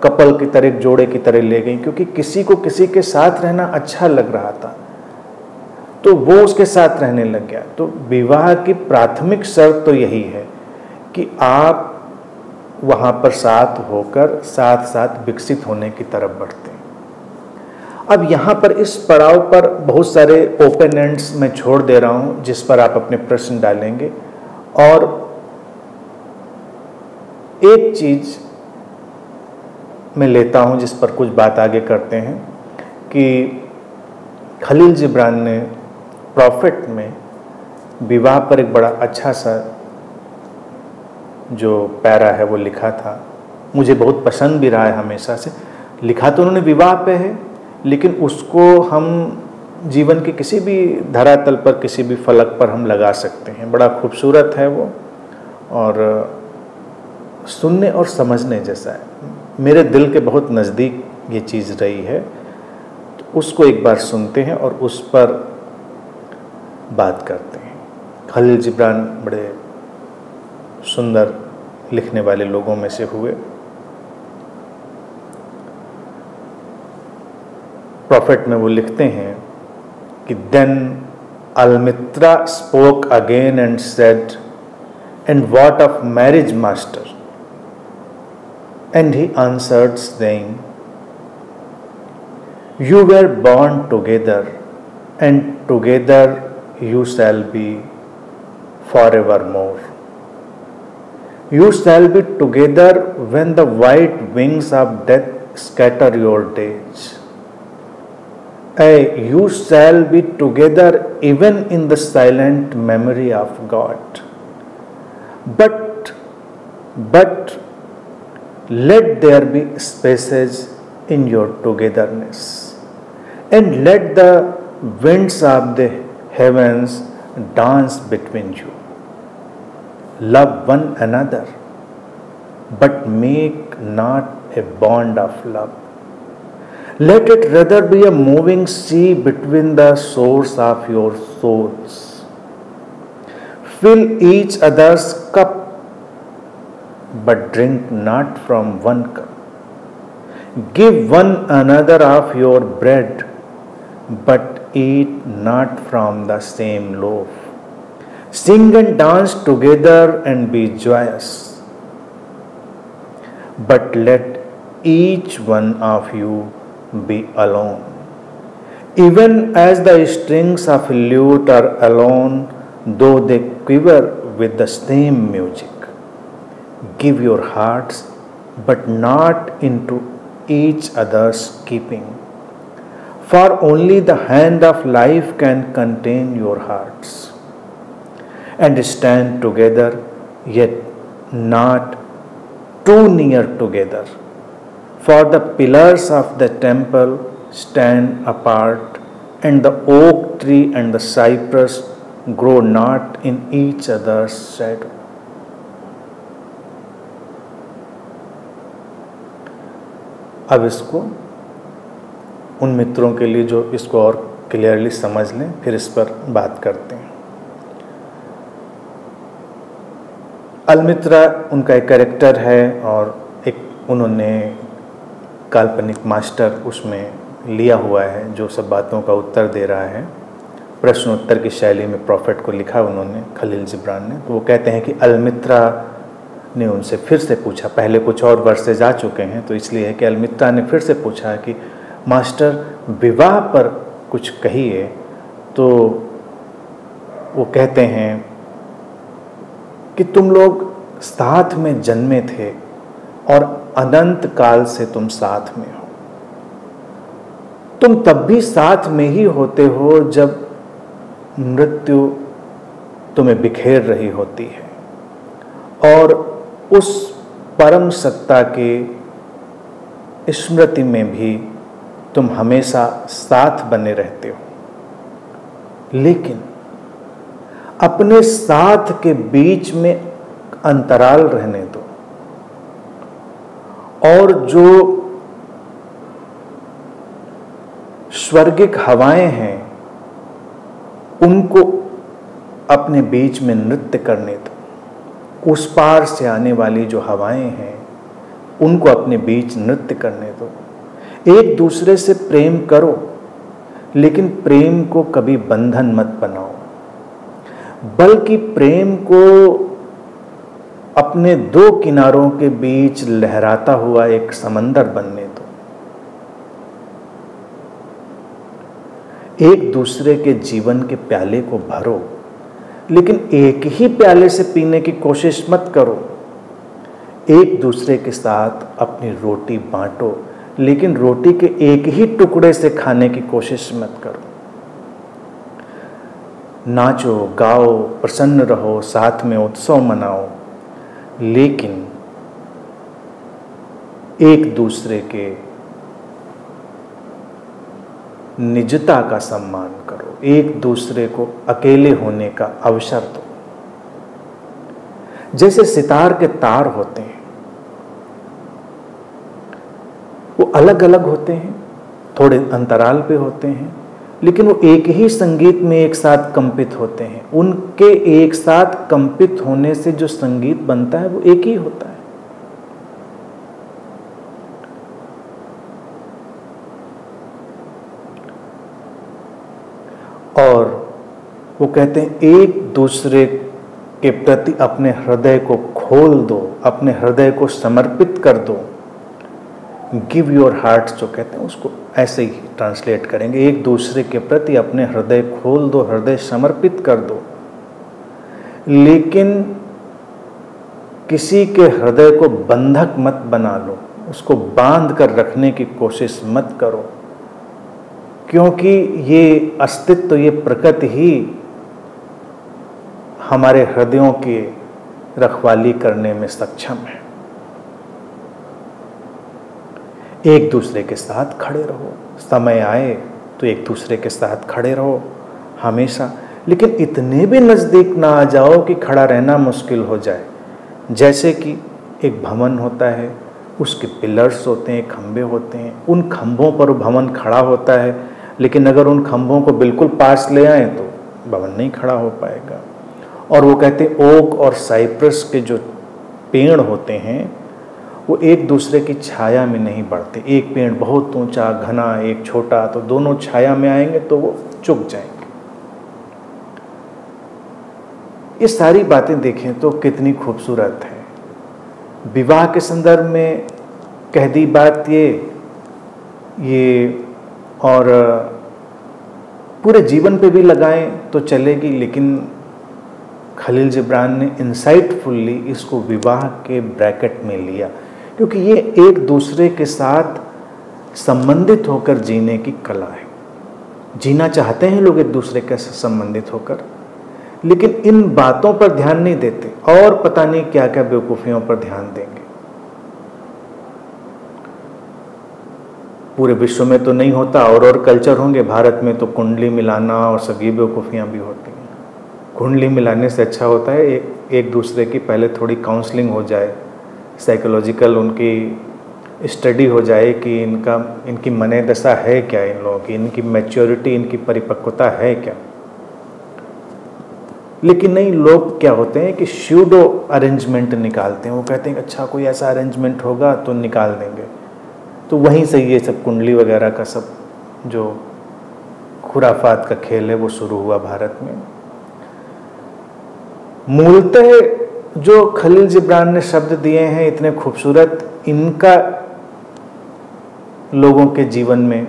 कपल की तरह, एक जोड़े की तरह ले गई, क्योंकि किसी को किसी के साथ रहना अच्छा लग रहा था तो वो उसके साथ रहने लग गया। तो विवाह की प्राथमिक शर्त तो यही है कि आप वहाँ पर साथ होकर साथ साथ विकसित होने की तरफ बढ़ते हैं। अब यहाँ पर इस पड़ाव पर बहुत सारे ओपन एंड्स मैं छोड़ दे रहा हूँ जिस पर आप अपने प्रश्न डालेंगे, और एक चीज मैं लेता हूँ जिस पर कुछ बात आगे करते हैं कि खलील जिब्रान ने प्रॉफिट में विवाह पर एक बड़ा अच्छा सा जो पैरा है वो लिखा था। मुझे बहुत पसंद भी रहा है हमेशा से। लिखा तो उन्होंने विवाह पे है, लेकिन उसको हम जीवन के किसी भी धरातल पर, किसी भी फलक पर हम लगा सकते हैं। बड़ा खूबसूरत है वो और सुनने और समझने जैसा है। मेरे दिल के बहुत नज़दीक ये चीज़ रही है, तो उसको एक बार सुनते हैं और उस पर बात करते हैं। खलील जिब्रान बड़े सुंदर लिखने वाले लोगों में से हुए। प्रॉफिट में वो लिखते हैं कि then Almitra spoke again and said, and what of marriage master? And he answered saying, you were born together and together you shall be forevermore. You shall be together when the white wings of death scatter your days. You shall be together even in the silent memory of God. But let there be spaces in your togetherness, and let the winds of the heavens dance between you. Love one another, but make not a bond of love. Let it rather be a moving sea between the shores of your souls. Fill each other's cup, but drink not from one cup. Give one another of your bread, but eat not from the same loaf. Sing and dance together and be joyous, but let each one of you be alone. Even as the strings of a lute are alone, though they quiver with the same music. Give your hearts, but not into each other's keeping. For only the hand of life can contain your hearts, and stand together, yet not too near together. For the pillars of the temple stand apart, and the oak tree and the cypress grow not in each other's shadow. अब इसको उन मित्रों के लिए जो इसको और clearly समझ लें, फिर इस पर बात करते हैं। अलमित्रा उनका एक कैरेक्टर है और एक उन्होंने काल्पनिक मास्टर उसमें लिया हुआ है जो सब बातों का उत्तर दे रहा है। प्रश्नोत्तर की शैली में प्रॉफिट को लिखा उन्होंने, खलील जिब्रान ने। तो वो कहते हैं कि अलमित्रा ने उनसे फिर से पूछा, पहले कुछ और वर्षे जा चुके हैं तो इसलिए है कि अलमित्रा ने फिर से पूछा कि मास्टर विवाह पर कुछ कहिए। तो वो कहते हैं कि तुम लोग साथ में जन्मे थे और अनंत काल से तुम साथ में हो। तुम तब भी साथ में ही होते हो जब मृत्यु तुम्हें बिखेर रही होती है, और उस परम सत्ता के स्मृति में भी तुम हमेशा साथ बने रहते हो। लेकिन अपने साथ के बीच में अंतराल रहने दो, और जो स्वर्गिक हवाएं हैं उनको अपने बीच में नृत्य करने दो। उस पार से आने वाली जो हवाएं हैं उनको अपने बीच नृत्य करने दो। एक दूसरे से प्रेम करो, लेकिन प्रेम को कभी बंधन मत बनाओ, बल्कि प्रेम को अपने दो किनारों के बीच लहराता हुआ एक समंदर बनने दो। एक दूसरे के जीवन के प्याले को भरो, लेकिन एक ही प्याले से पीने की कोशिश मत करो। एक दूसरे के साथ अपनी रोटी बांटो, लेकिन रोटी के एक ही टुकड़े से खाने की कोशिश मत करो। नाचो, गाओ, प्रसन्न रहो, साथ में उत्सव मनाओ, लेकिन एक दूसरे के निजता का सम्मान करो। एक दूसरे को अकेले होने का अवसर दो। जैसे सितार के तार होते हैं, वो अलग अलग होते हैं, थोड़े अंतराल पे होते हैं, लेकिन वो एक ही संगीत में एक साथ कंपित होते हैं। उनके एक साथ कंपित होने से जो संगीत बनता है वो एक ही होता है। और वो कहते हैं एक दूसरे के प्रति अपने हृदय को खोल दो, अपने हृदय को समर्पित कर दो। गिव योर हार्ट्स जो कहते हैं उसको ऐसे ही ट्रांसलेट करेंगे, एक दूसरे के प्रति अपने हृदय खोल दो, हृदय समर्पित कर दो। लेकिन किसी के हृदय को बंधक मत बना लो, उसको बांध कर रखने की कोशिश मत करो, क्योंकि ये अस्तित्व, ये प्रकृति ही हमारे हृदयों की रखवाली करने में सक्षम है। एक दूसरे के साथ खड़े रहो, समय आए तो एक दूसरे के साथ खड़े रहो हमेशा, लेकिन इतने भी नज़दीक ना आ जाओ कि खड़ा रहना मुश्किल हो जाए। जैसे कि एक भवन होता है, उसके पिलर्स होते हैं, खंभे होते हैं, उन खंभों पर भवन खड़ा होता है, लेकिन अगर उन खंभों को बिल्कुल पास ले आए तो भवन नहीं खड़ा हो पाएगा। और वो कहते हैं ओक और साइप्रस के जो पेड़ होते हैं वो एक दूसरे की छाया में नहीं बढ़ते। एक पेड़ बहुत ऊंचा घना, एक छोटा, तो दोनों छाया में आएंगे तो वो चुक जाएंगे। ये सारी बातें देखें तो कितनी खूबसूरत है। विवाह के संदर्भ में कह दी बात ये और पूरे जीवन पे भी लगाएं तो चलेगी, लेकिन खलील जिब्रान ने इंसाइटफुल्ली इसको विवाह के ब्रैकेट में लिया, क्योंकि ये एक दूसरे के साथ संबंधित होकर जीने की कला है। जीना चाहते हैं लोग एक दूसरे के साथ संबंधित होकर, लेकिन इन बातों पर ध्यान नहीं देते और पता नहीं क्या क्या बेवकूफियों पर ध्यान देंगे। पूरे विश्व में तो नहीं होता, और कल्चर होंगे, भारत में तो कुंडली मिलाना और सब ये बेवकूफ़ियाँ भी होती हैं। कुंडली मिलाने से अच्छा होता है एक दूसरे की पहले थोड़ी काउंसलिंग हो जाए, साइकोलॉजिकल उनकी स्टडी हो जाए कि इनकी मन दशा है क्या, इन लोगों की, इनकी मैच्योरिटी, इनकी परिपक्वता है क्या। लेकिन नहीं, लोग क्या होते हैं कि स्यूडो अरेंजमेंट निकालते हैं। वो कहते हैं कि अच्छा कोई ऐसा अरेंजमेंट होगा तो निकाल देंगे, तो वहीं से ये सब कुंडली वगैरह का सब जो खुराफात का खेल है वो शुरू हुआ भारत में। मूलतः जो खलील जिब्रान ने शब्द दिए हैं इतने खूबसूरत, इनका लोगों के जीवन में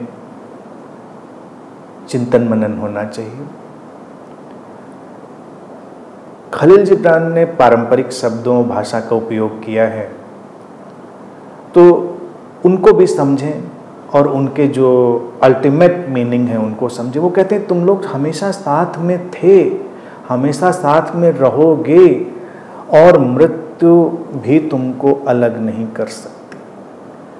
चिंतन मनन होना चाहिए। खलील जिब्रान ने पारंपरिक शब्दों, भाषा का उपयोग किया है, तो उनको भी समझें और उनके जो अल्टीमेट मीनिंग है उनको समझें। वो कहते हैं तुम लोग हमेशा साथ में थे, हमेशा साथ में रहोगे, और मृत्यु भी तुमको अलग नहीं कर सकती।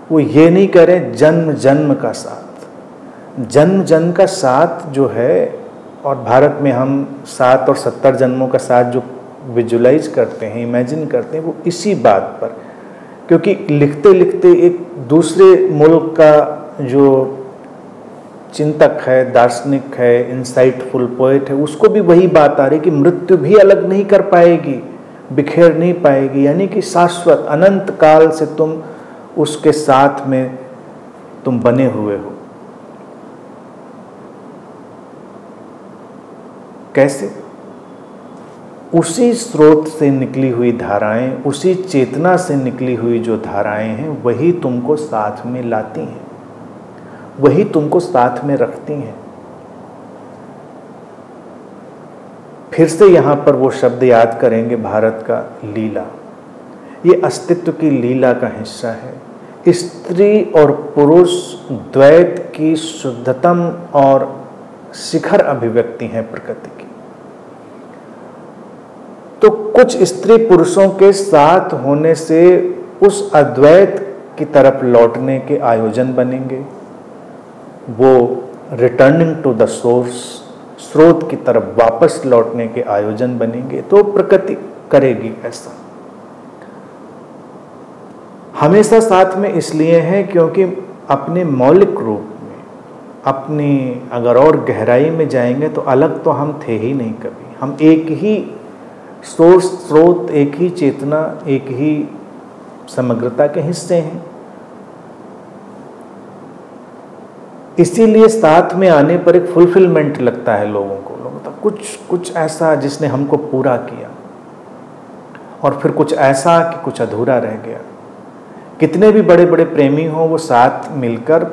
वो ये नहीं करें जन्म जन्म का साथ, जन्म जन्म का साथ जो है, और भारत में हम 7 और 70 जन्मों का साथ जो विजुलाइज करते हैं, इमेजिन करते हैं, वो इसी बात पर, क्योंकि लिखते लिखते एक दूसरे मुल्क का जो चिंतक है, दार्शनिक है, इंसाइटफुल पोएट है, उसको भी वही बात आ रही कि मृत्यु भी अलग नहीं कर पाएगी, बिखेर नहीं पाएगी, यानी कि शाश्वत अनंत काल से तुम उसके साथ में तुम बने हुए हो। कैसे? उसी स्रोत से निकली हुई धाराएं, उसी चेतना से निकली हुई जो धाराएं हैं, वही तुमको साथ में लाती हैं, वही तुमको साथ में रखती हैं। फिर से यहाँ पर वो शब्द याद करेंगे, भारत का लीला, ये अस्तित्व की लीला का हिस्सा है। स्त्री और पुरुष द्वैत की शुद्धतम और शिखर अभिव्यक्ति है प्रकृति की। तो कुछ स्त्री पुरुषों के साथ होने से उस अद्वैत की तरफ लौटने के आयोजन बनेंगे, वो रिटर्निंग टू द सोर्स, स्रोत की तरफ वापस लौटने के आयोजन बनेंगे। तो प्रकृति करेगी ऐसा, हमेशा साथ में इसलिए है क्योंकि अपने मौलिक रूप में, अपनी अगर और गहराई में जाएंगे तो अलग तो हम थे ही नहीं कभी। हम एक ही सोर्स, स्रोत, एक ही चेतना, एक ही समग्रता के हिस्से हैं। इसीलिए साथ में आने पर एक फुलफिलमेंट लगता है लोगों को, कुछ ऐसा जिसने हमको पूरा किया, और फिर कुछ ऐसा कि कुछ अधूरा रह गया। कितने भी बड़े बड़े प्रेमी हों, वो साथ मिलकर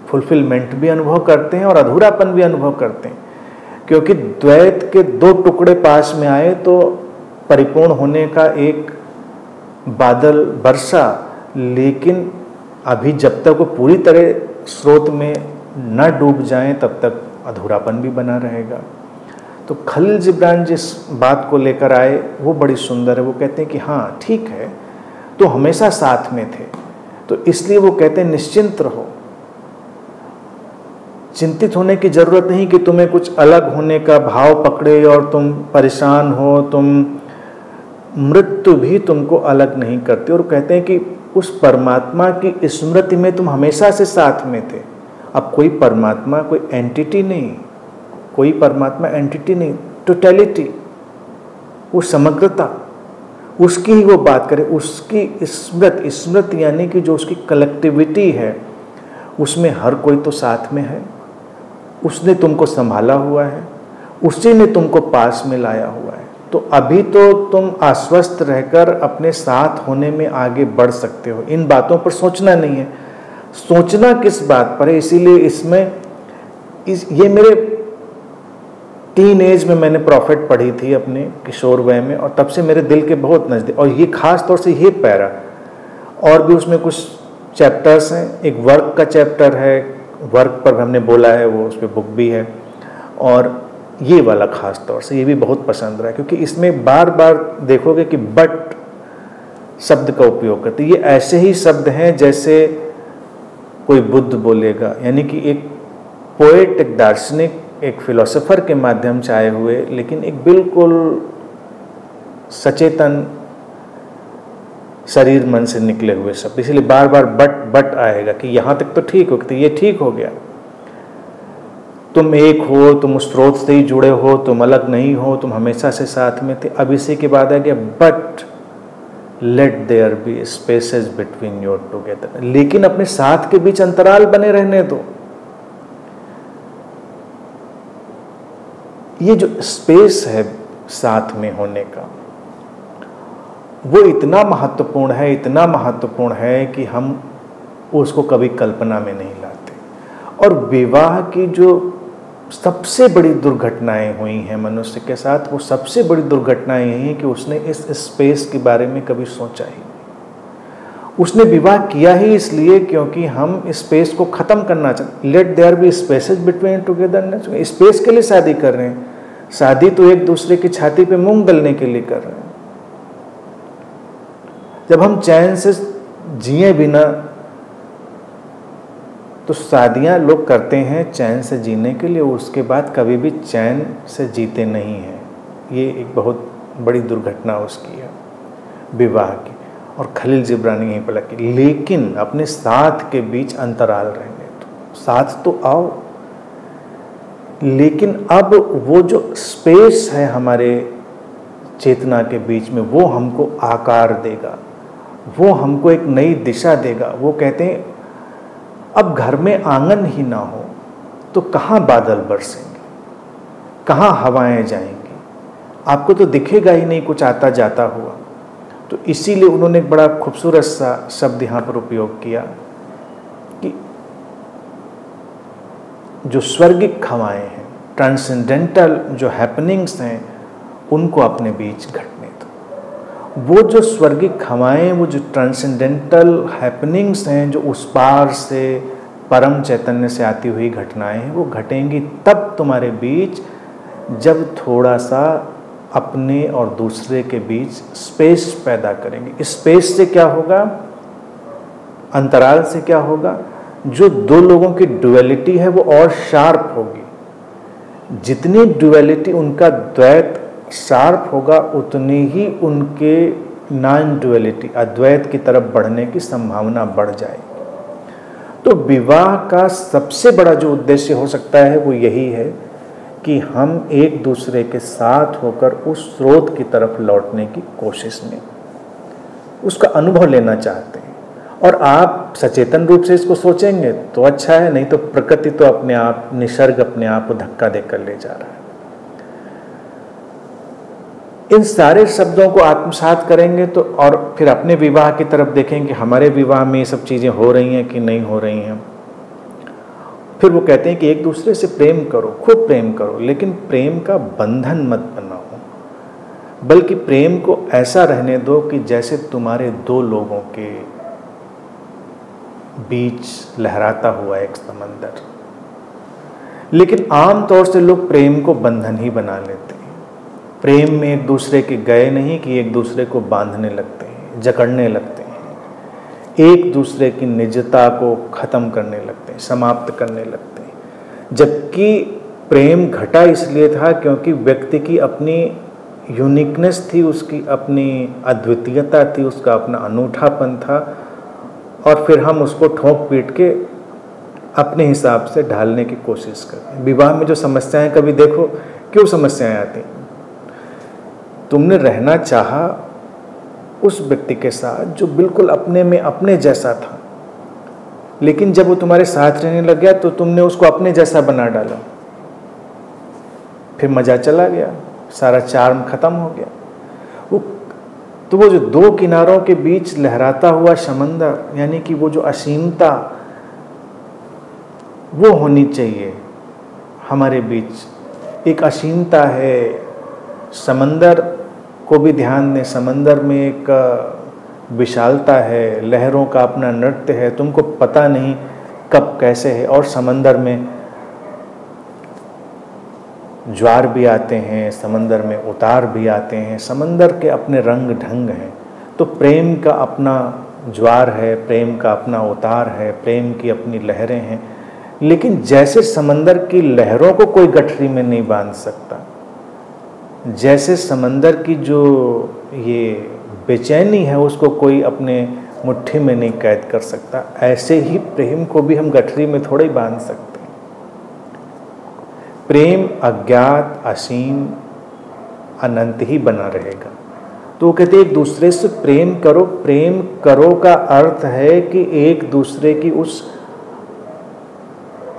फुलफिलमेंट भी अनुभव करते हैं और अधूरापन भी अनुभव करते हैं, क्योंकि द्वैत के दो टुकड़े पास में आए तो परिपूर्ण होने का एक बादल बरसा, लेकिन अभी जब तक वो पूरी तरह स्रोत में न डूब जाएं तब तक अधूरापन भी बना रहेगा। तो खलील जिब्रान जिस बात को लेकर आए वो बड़ी सुंदर है। वो कहते हैं कि हाँ ठीक है, तो हमेशा साथ में थे, तो इसलिए वो कहते हैं निश्चिंत रहो, चिंतित होने की जरूरत नहीं कि तुम्हें कुछ अलग होने का भाव पकड़े और तुम परेशान हो, मृत्यु भी तुमको अलग नहीं करती। और कहते हैं कि उस परमात्मा की स्मृति में तुम हमेशा से साथ में थे। अब कोई परमात्मा कोई एंटिटी नहीं, कोई परमात्मा एंटिटी नहीं, टोटलिटी, वो समग्रता, उसकी ही वो बात करे, उसकी स्मृति यानी कि जो उसकी कलेक्टिविटी है, उसमें हर कोई तो साथ में है। उसने तुमको संभाला हुआ है, उसी ने तुमको पास में लाया हुआ है। तो अभी तो तुम आश्वस्त रहकर अपने साथ होने में आगे बढ़ सकते हो। इन बातों पर सोचना नहीं है। सोचना किस बात पर है, इसीलिए इसमें ये मेरे टीन एज में मैंने प्रॉफिट पढ़ी थी अपने किशोर वय में, और तब से मेरे दिल के बहुत नज़दीक। और ये खास तौर से ये पैरा, और भी उसमें कुछ चैप्टर्स हैं, एक वर्क का चैप्टर है, वर्क पर हमने बोला है, वो उस पर बुक भी है, और ये वाला खास तौर से ये भी बहुत पसंद रहा, क्योंकि इसमें बार बार देखोगे कि बट शब्द का उपयोग करते। ये ऐसे ही शब्द हैं जैसे कोई बुद्ध बोलेगा, यानी कि एक पोएट, एक दार्शनिक, एक फिलोसोफर के माध्यम से आए हुए, लेकिन एक बिल्कुल सचेतन शरीर मन से निकले हुए शब्द। इसलिए बार बार बट आएगा कि यहाँ तक तो ठीक हो, तो ये ठीक हो गया, तुम एक हो, तुम उस स्रोत से ही जुड़े हो, तुम अलग नहीं हो, तुम हमेशा से साथ में थे। अब इसी के बाद आ गया but let there be spaces between your together, लेकिन अपने साथ के बीच अंतराल बने रहने दो। ये जो स्पेस है साथ में होने का, वो इतना महत्वपूर्ण है, इतना महत्वपूर्ण है कि हम उसको कभी कल्पना में नहीं लाते। और विवाह की जो सबसे बड़ी दुर्घटनाएं हुई हैं मनुष्य के साथ, वो सबसे बड़ी दुर्घटनाएं यही हैं कि उसने इस स्पेस के बारे में कभी सोचा ही नहीं। उसने विवाह किया ही इसलिए क्योंकि हम स्पेस को ख़त्म करना चाहते। Let there be spaces between togetherness, space के लिए शादी कर रहे हैं। शादी तो एक दूसरे की छाती पे मूंग दलने के लिए कर रहे हैं। जब हम चैन से जिए बिना, तो शादियां लोग करते हैं चैन से जीने के लिए, उसके बाद कभी भी चैन से जीते नहीं हैं। ये एक बहुत बड़ी दुर्घटना उसकी है विवाह की, और खलील जिब्रानी यहीं पर लगी। लेकिन अपने साथ के बीच अंतराल रहने दो, साथ तो आओ, लेकिन अब वो जो स्पेस है हमारे चेतना के बीच में, वो हमको आकार देगा, वो हमको एक नई दिशा देगा। वो कहते हैं अब घर में आंगन ही ना हो तो कहाँ बादल बरसेंगे, कहाँ हवाएं जाएंगी, आपको तो दिखेगा ही नहीं कुछ आता जाता हुआ। तो इसीलिए उन्होंने एक बड़ा खूबसूरत सा शब्द यहाँ पर उपयोग किया कि जो स्वर्गिक हवाएं हैं, ट्रांसेंडेंटल जो हैपनिंग्स हैं, उनको अपने बीच घटने दो। वो जो स्वर्गिक हवाएं, वो जो ट्रांसेंडेंटल हैपनिंग्स हैं, जो उस पार से परम चैतन्य से आती हुई घटनाएं हैं, वो घटेंगी तब तुम्हारे बीच जब थोड़ा सा अपने और दूसरे के बीच स्पेस पैदा करेंगे। स्पेस से क्या होगा, अंतराल से क्या होगा, जो दो लोगों की डुअलिटी है वो और शार्प होगी। जितनी डुअलिटी, उनका द्वैत शार्प होगा, उतनी ही उनके नॉन डुअलिटी, अद्वैत की तरफ बढ़ने की संभावना बढ़ जाएगी। तो विवाह का सबसे बड़ा जो उद्देश्य हो सकता है वो यही है कि हम एक दूसरे के साथ होकर उस स्रोत की तरफ लौटने की कोशिश में उसका अनुभव लेना चाहते हैं। और आप सचेतन रूप से इसको सोचेंगे तो अच्छा है, नहीं तो प्रकृति तो अपने आप, निसर्ग अपने आप को धक्का देकर ले जा रहा है। इन सारे शब्दों को आत्मसात करेंगे तो, और फिर अपने विवाह की तरफ देखेंगे, हमारे विवाह में ये सब चीज़ें हो रही हैं कि नहीं हो रही हैं। फिर वो कहते हैं कि एक दूसरे से प्रेम करो, खूब प्रेम करो, लेकिन प्रेम का बंधन मत बनाओ, बल्कि प्रेम को ऐसा रहने दो कि जैसे तुम्हारे दो लोगों के बीच लहराता हुआ एक समंदर। लेकिन आम तौर से लोग प्रेम को बंधन ही बना लेते हैं। प्रेम में एक दूसरे के गए नहीं कि एक दूसरे को बांधने लगते हैं, जकड़ने लगते हैं, एक दूसरे की निजता को ख़त्म करने लगते हैं, समाप्त करने लगते हैं। जबकि प्रेम घटा इसलिए था क्योंकि व्यक्ति की अपनी यूनिकनेस थी, उसकी अपनी अद्वितीयता थी, उसका अपना अनूठापन था, और फिर हम उसको ठोक पीट के अपने हिसाब से ढालने की कोशिश करते हैं। विवाह में जो समस्याएं, कभी देखो क्यों समस्याएं आती, तुमने रहना चाहा उस व्यक्ति के साथ जो बिल्कुल अपने में अपने जैसा था, लेकिन जब वो तुम्हारे साथ रहने लग गया तो तुमने उसको अपने जैसा बना डाला, फिर मज़ा चला गया, सारा चार्म खत्म हो गया। वो जो दो किनारों के बीच लहराता हुआ समंदर, यानी कि वो जो असीमता, वो होनी चाहिए हमारे बीच एक असीमता है। समंदर को भी ध्यान दें, समंदर में एक विशालता है, लहरों का अपना नृत्य है, तुमको पता नहीं कब कैसे है। और समंदर में ज्वार भी आते हैं, समंदर में उतार भी आते हैं, समंदर के अपने रंग ढंग हैं। तो प्रेम का अपना ज्वार है, प्रेम का अपना उतार है, प्रेम की अपनी लहरें हैं। लेकिन जैसे समंदर की लहरों को कोई गठरी में नहीं बांध सकता, जैसे समंदर की जो ये बेचैनी है उसको कोई अपने मुट्ठी में नहीं कैद कर सकता, ऐसे ही प्रेम को भी हम गठरी में थोड़े ही बांध सकते हैं। प्रेम अज्ञात, असीम, अनंत ही बना रहेगा। तो वो कहते एक दूसरे से प्रेम करो। प्रेम करो का अर्थ है कि एक दूसरे की उस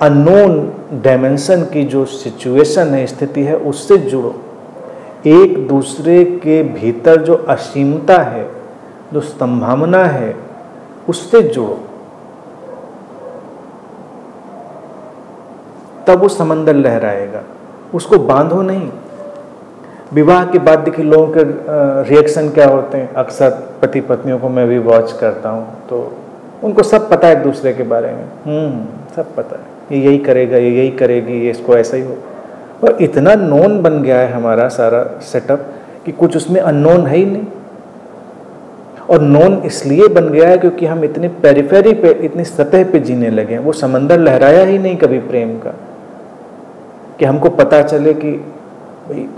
अननोन डायमेंशन की जो सिचुएशन है, स्थिति है, उससे जुड़ो। एक दूसरे के भीतर जो असीमता है, जो संभावना है, उससे जुड़ो, तब वो समंदर लहराएगा। उसको बांधो नहीं। विवाह के बाद देखिए लोगों के रिएक्शन क्या होते हैं। अक्सर पति पत्नियों को मैं भी वॉच करता हूँ, तो उनको सब पता है एक दूसरे के बारे में। सब पता है, ये यही करेगा, ये यही करेगी, ये इसको ऐसा ही हो। और इतना नोन बन गया है हमारा सारा सेटअप कि कुछ उसमें अननोन है ही नहीं। और नोन इसलिए बन गया है क्योंकि हम इतने पेरिफेरी पे, इतनी सतह पे जीने लगे हैं। वो समंदर लहराया ही नहीं कभी प्रेम का, कि हमको पता चले कि भाई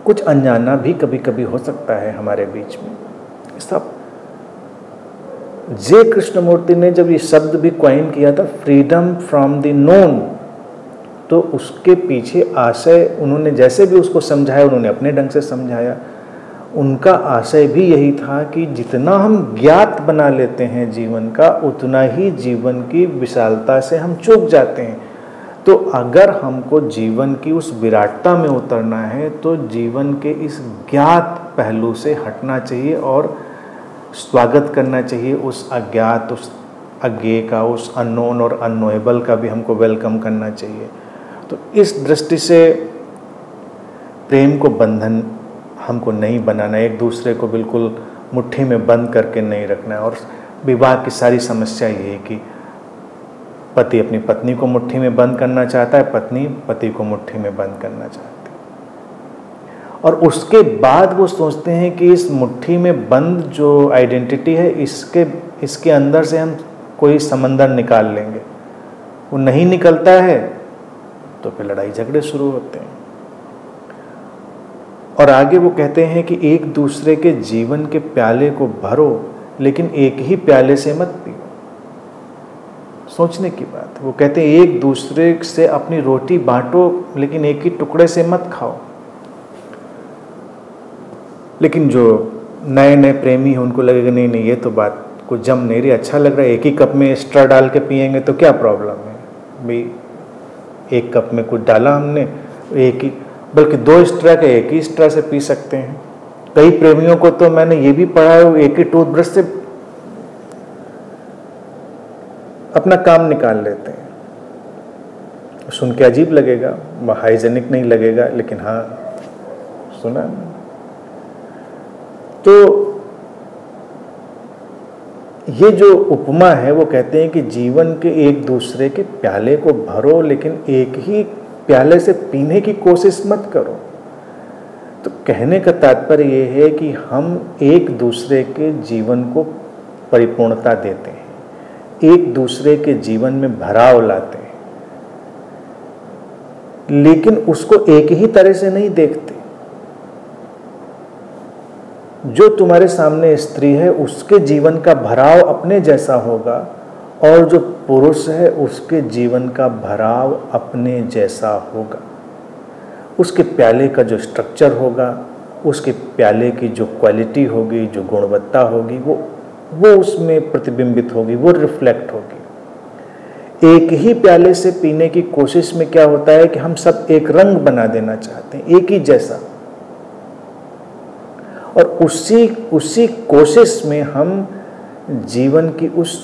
कुछ अनजाना भी कभी कभी हो सकता है हमारे बीच में। सब जे कृष्णमूर्ति ने जब ये शब्द भी क्वाइन किया था, फ्रीडम फ्रॉम द नोन, तो उसके पीछे आशय उन्होंने जैसे भी उसको समझाया, उन्होंने अपने ढंग से समझाया। उनका आशय भी यही था कि जितना हम ज्ञात बना लेते हैं जीवन का, उतना ही जीवन की विशालता से हम चूक जाते हैं। तो अगर हमको जीवन की उस विराटता में उतरना है, तो जीवन के इस ज्ञात पहलू से हटना चाहिए और स्वागत करना चाहिए उस अज्ञात, उस अज्ञेय का, उस अननोन और अननोएबल का भी हमको वेलकम करना चाहिए। तो इस दृष्टि से प्रेम को बंधन हमको नहीं बनाना, एक दूसरे को बिल्कुल मुट्ठी में बंद करके नहीं रखना है। और विवाह की सारी समस्या ये है कि पति अपनी पत्नी को मुट्ठी में बंद करना चाहता है, पत्नी पति को मुट्ठी में बंद करना चाहती है। और उसके बाद वो सोचते हैं कि इस मुट्ठी में बंद जो आइडेंटिटी है, इसके अंदर से हम कोई समंदर निकाल लेंगे। वो नहीं निकलता है तो फिर लड़ाई झगड़े शुरू होते हैं। और आगे वो कहते हैं कि एक दूसरे के जीवन के प्याले को भरो, लेकिन एक ही प्याले से मत पियो। सोचने की बात। वो कहते हैं एक दूसरे से अपनी रोटी बांटो, लेकिन एक ही टुकड़े से मत खाओ। लेकिन जो नए नए प्रेमी हैं उनको लगेगा नहीं नहीं, ये तो बात कुछ जम नहीं रही, अच्छा लग रहा है, एक ही कप में स्ट्रा डाल के पियेंगे तो क्या प्रॉब्लम है भाई। एक कप में कुछ डाला हमने, एक ही, बल्कि 2 स्ट्रा के एक ही स्ट्रा से पी सकते हैं। कई प्रेमियों को तो मैंने ये भी पढ़ा है, वो एक ही टूथब्रश से अपना काम निकाल लेते हैं। सुन के अजीब लगेगा, हाइजेनिक नहीं लगेगा, लेकिन हाँ सुना। तो ये जो उपमा है वो कहते हैं कि जीवन के एक दूसरे के प्याले को भरो, लेकिन एक ही प्याले से पीने की कोशिश मत करो। तो कहने का तात्पर्य ये है कि हम एक दूसरे के जीवन को परिपूर्णता देते हैं, एक दूसरे के जीवन में भराव लाते हैं, लेकिन उसको एक ही तरह से नहीं देखते। जो तुम्हारे सामने स्त्री है उसके जीवन का भराव अपने जैसा होगा, और जो पुरुष है उसके जीवन का भराव अपने जैसा होगा। उसके प्याले का जो स्ट्रक्चर होगा, उसके प्याले की जो क्वालिटी होगी, जो गुणवत्ता होगी, वो उसमें प्रतिबिंबित होगी, वो रिफ्लेक्ट होगी। एक ही प्याले से पीने की कोशिश में क्या होता है कि हम सब एक रंग बना देना चाहते हैं, एक ही जैसा, और उसी कोशिश में हम जीवन की उस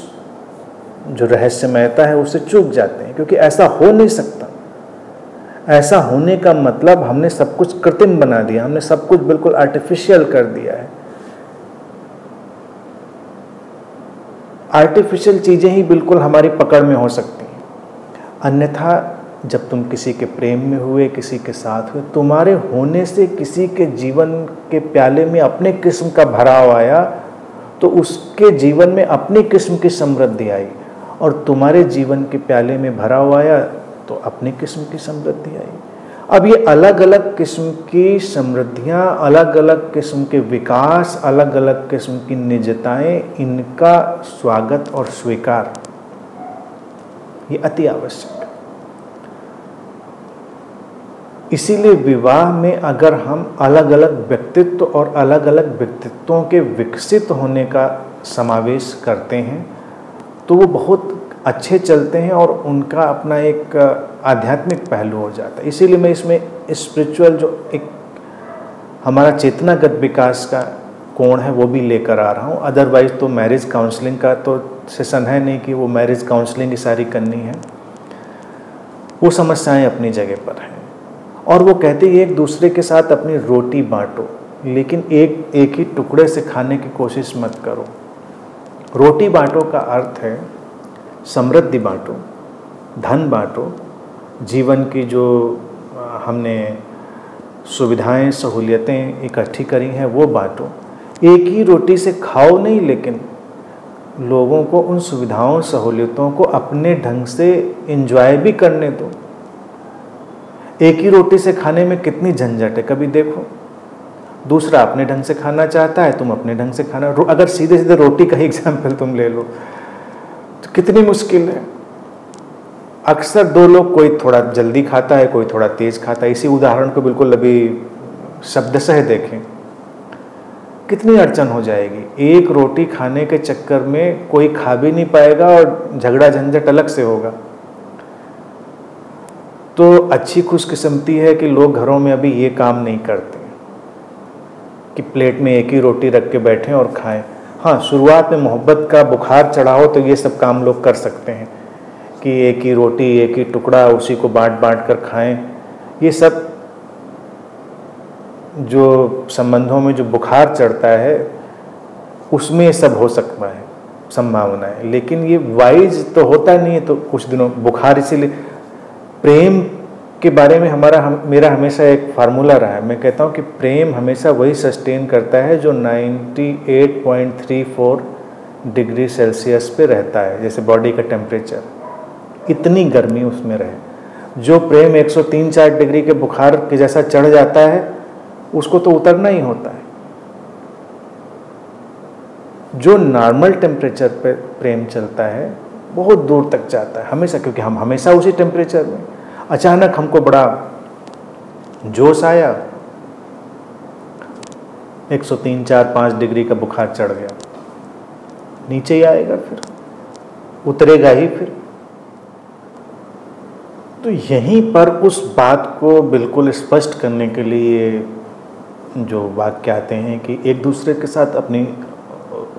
जो रहस्यमयता है उससे चूक जाते हैं, क्योंकि ऐसा हो नहीं सकता। ऐसा होने का मतलब हमने सब कुछ कृत्रिम बना दिया, हमने सब कुछ बिल्कुल आर्टिफिशियल कर दिया है। आर्टिफिशियल चीज़ें ही बिल्कुल हमारी पकड़ में हो सकती हैं, अन्यथा जब तुम किसी के प्रेम में हुए, किसी के साथ हुए, तुम्हारे होने से किसी के जीवन के प्याले में अपने किस्म का भराव आया, तो उसके जीवन में अपनी किस्म की समृद्धि आई, और तुम्हारे जीवन के प्याले में भराव आया तो अपनी किस्म की समृद्धि आई। अब ये अलग अलग किस्म की समृद्धियाँ, अलग अलग किस्म के विकास, अलग अलग किस्म की निजताएं, इनका स्वागत और स्वीकार ये अति आवश्यक है। इसीलिए विवाह में अगर हम अलग अलग व्यक्तित्व और अलग अलग व्यक्तित्वों के विकसित होने का समावेश करते हैं तो वो बहुत अच्छे चलते हैं और उनका अपना एक आध्यात्मिक पहलू हो जाता है। इसीलिए मैं इसमें स्पिरिचुअल जो एक हमारा चेतनागत विकास का कोण है वो भी लेकर आ रहा हूँ। अदरवाइज़ तो मैरिज काउंसलिंग का तो सेशन है नहीं कि वो मैरिज काउंसलिंग ही सारी करनी है। वो समस्याएं अपनी जगह पर हैं और वो कहते हैं एक दूसरे के साथ अपनी रोटी बांटो, लेकिन एक ही टुकड़े से खाने की कोशिश मत करो। रोटी बांटो का अर्थ है समृद्धि बांटो, धन बांटो, जीवन की जो हमने सुविधाएं सहूलियतें इकट्ठी करी हैं वो बांटो। एक ही रोटी से खाओ नहीं, लेकिन लोगों को उन सुविधाओं सहूलियतों को अपने ढंग से एंजॉय भी करने दो। एक ही रोटी से खाने में कितनी झंझट है, कभी देखो। दूसरा अपने ढंग से खाना चाहता है, तुम अपने ढंग से खाना। अगर सीधे सीधे रोटी का ही एग्जाम्पल तुम ले लो तो कितनी मुश्किल है। अक्सर दो लोग, कोई थोड़ा जल्दी खाता है, कोई थोड़ा तेज खाता है। इसी उदाहरण को बिल्कुल अभी शब्दशः देखें, कितनी अड़चन हो जाएगी। एक रोटी खाने के चक्कर में कोई खा भी नहीं पाएगा और झगड़ा झंझट अलग से होगा। तो अच्छी खुशकिस्मती है कि लोग घरों में अभी ये काम नहीं करते कि प्लेट में एक ही रोटी रख के बैठें और खाएं। हाँ, शुरुआत में मोहब्बत का बुखार चढ़ा हो तो ये सब काम लोग कर सकते हैं कि एक ही रोटी, एक ही टुकड़ा, उसी को बांट बांट कर खाएं। ये सब जो संबंधों में जो बुखार चढ़ता है उसमें सब हो सकता है, संभावना है। लेकिन ये वाइज तो होता नहीं है। तो कुछ दिनों बुखार, इसीलिए प्रेम के बारे में मेरा हमेशा एक फार्मूला रहा है। मैं कहता हूँ कि प्रेम हमेशा वही सस्टेन करता है जो 98.34 डिग्री सेल्सियस पे रहता है, जैसे बॉडी का टेम्परेचर, इतनी गर्मी उसमें रहे। जो प्रेम 103-4 डिग्री के बुखार के जैसा चढ़ जाता है उसको तो उतरना ही होता है। जो नॉर्मल टेम्परेचर पे प्रेम चलता है बहुत दूर तक जाता है हमेशा, क्योंकि हम हमेशा उसी टेम्परेचर में। अचानक हमको बड़ा जोश आया, 103-4-5 डिग्री का बुखार चढ़ गया, नीचे ही आएगा, फिर उतरेगा ही फिर। तो यहीं पर उस बात को बिल्कुल स्पष्ट करने के लिए जो वाक्य आते हैं कि एक दूसरे के साथ अपनी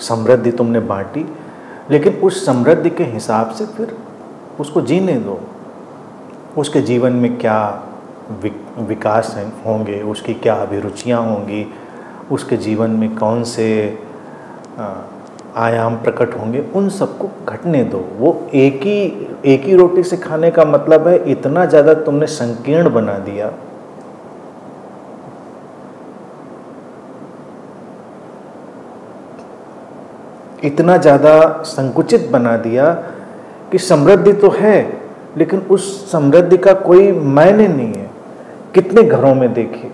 समृद्धि तुमने बांटी, लेकिन उस समृद्धि के हिसाब से फिर उसको जीने दो। उसके जीवन में क्या विकास होंगे, उसकी क्या अभिरुचियाँ होंगी, उसके जीवन में कौन से आयाम प्रकट होंगे, उन सबको घटने दो। वो एक ही रोटी से खाने का मतलब है इतना ज़्यादा तुमने संकीर्ण बना दिया, इतना ज़्यादा संकुचित बना दिया कि समृद्धि तो है लेकिन उस समृद्धि का कोई मायने नहीं है। कितने घरों में देखिए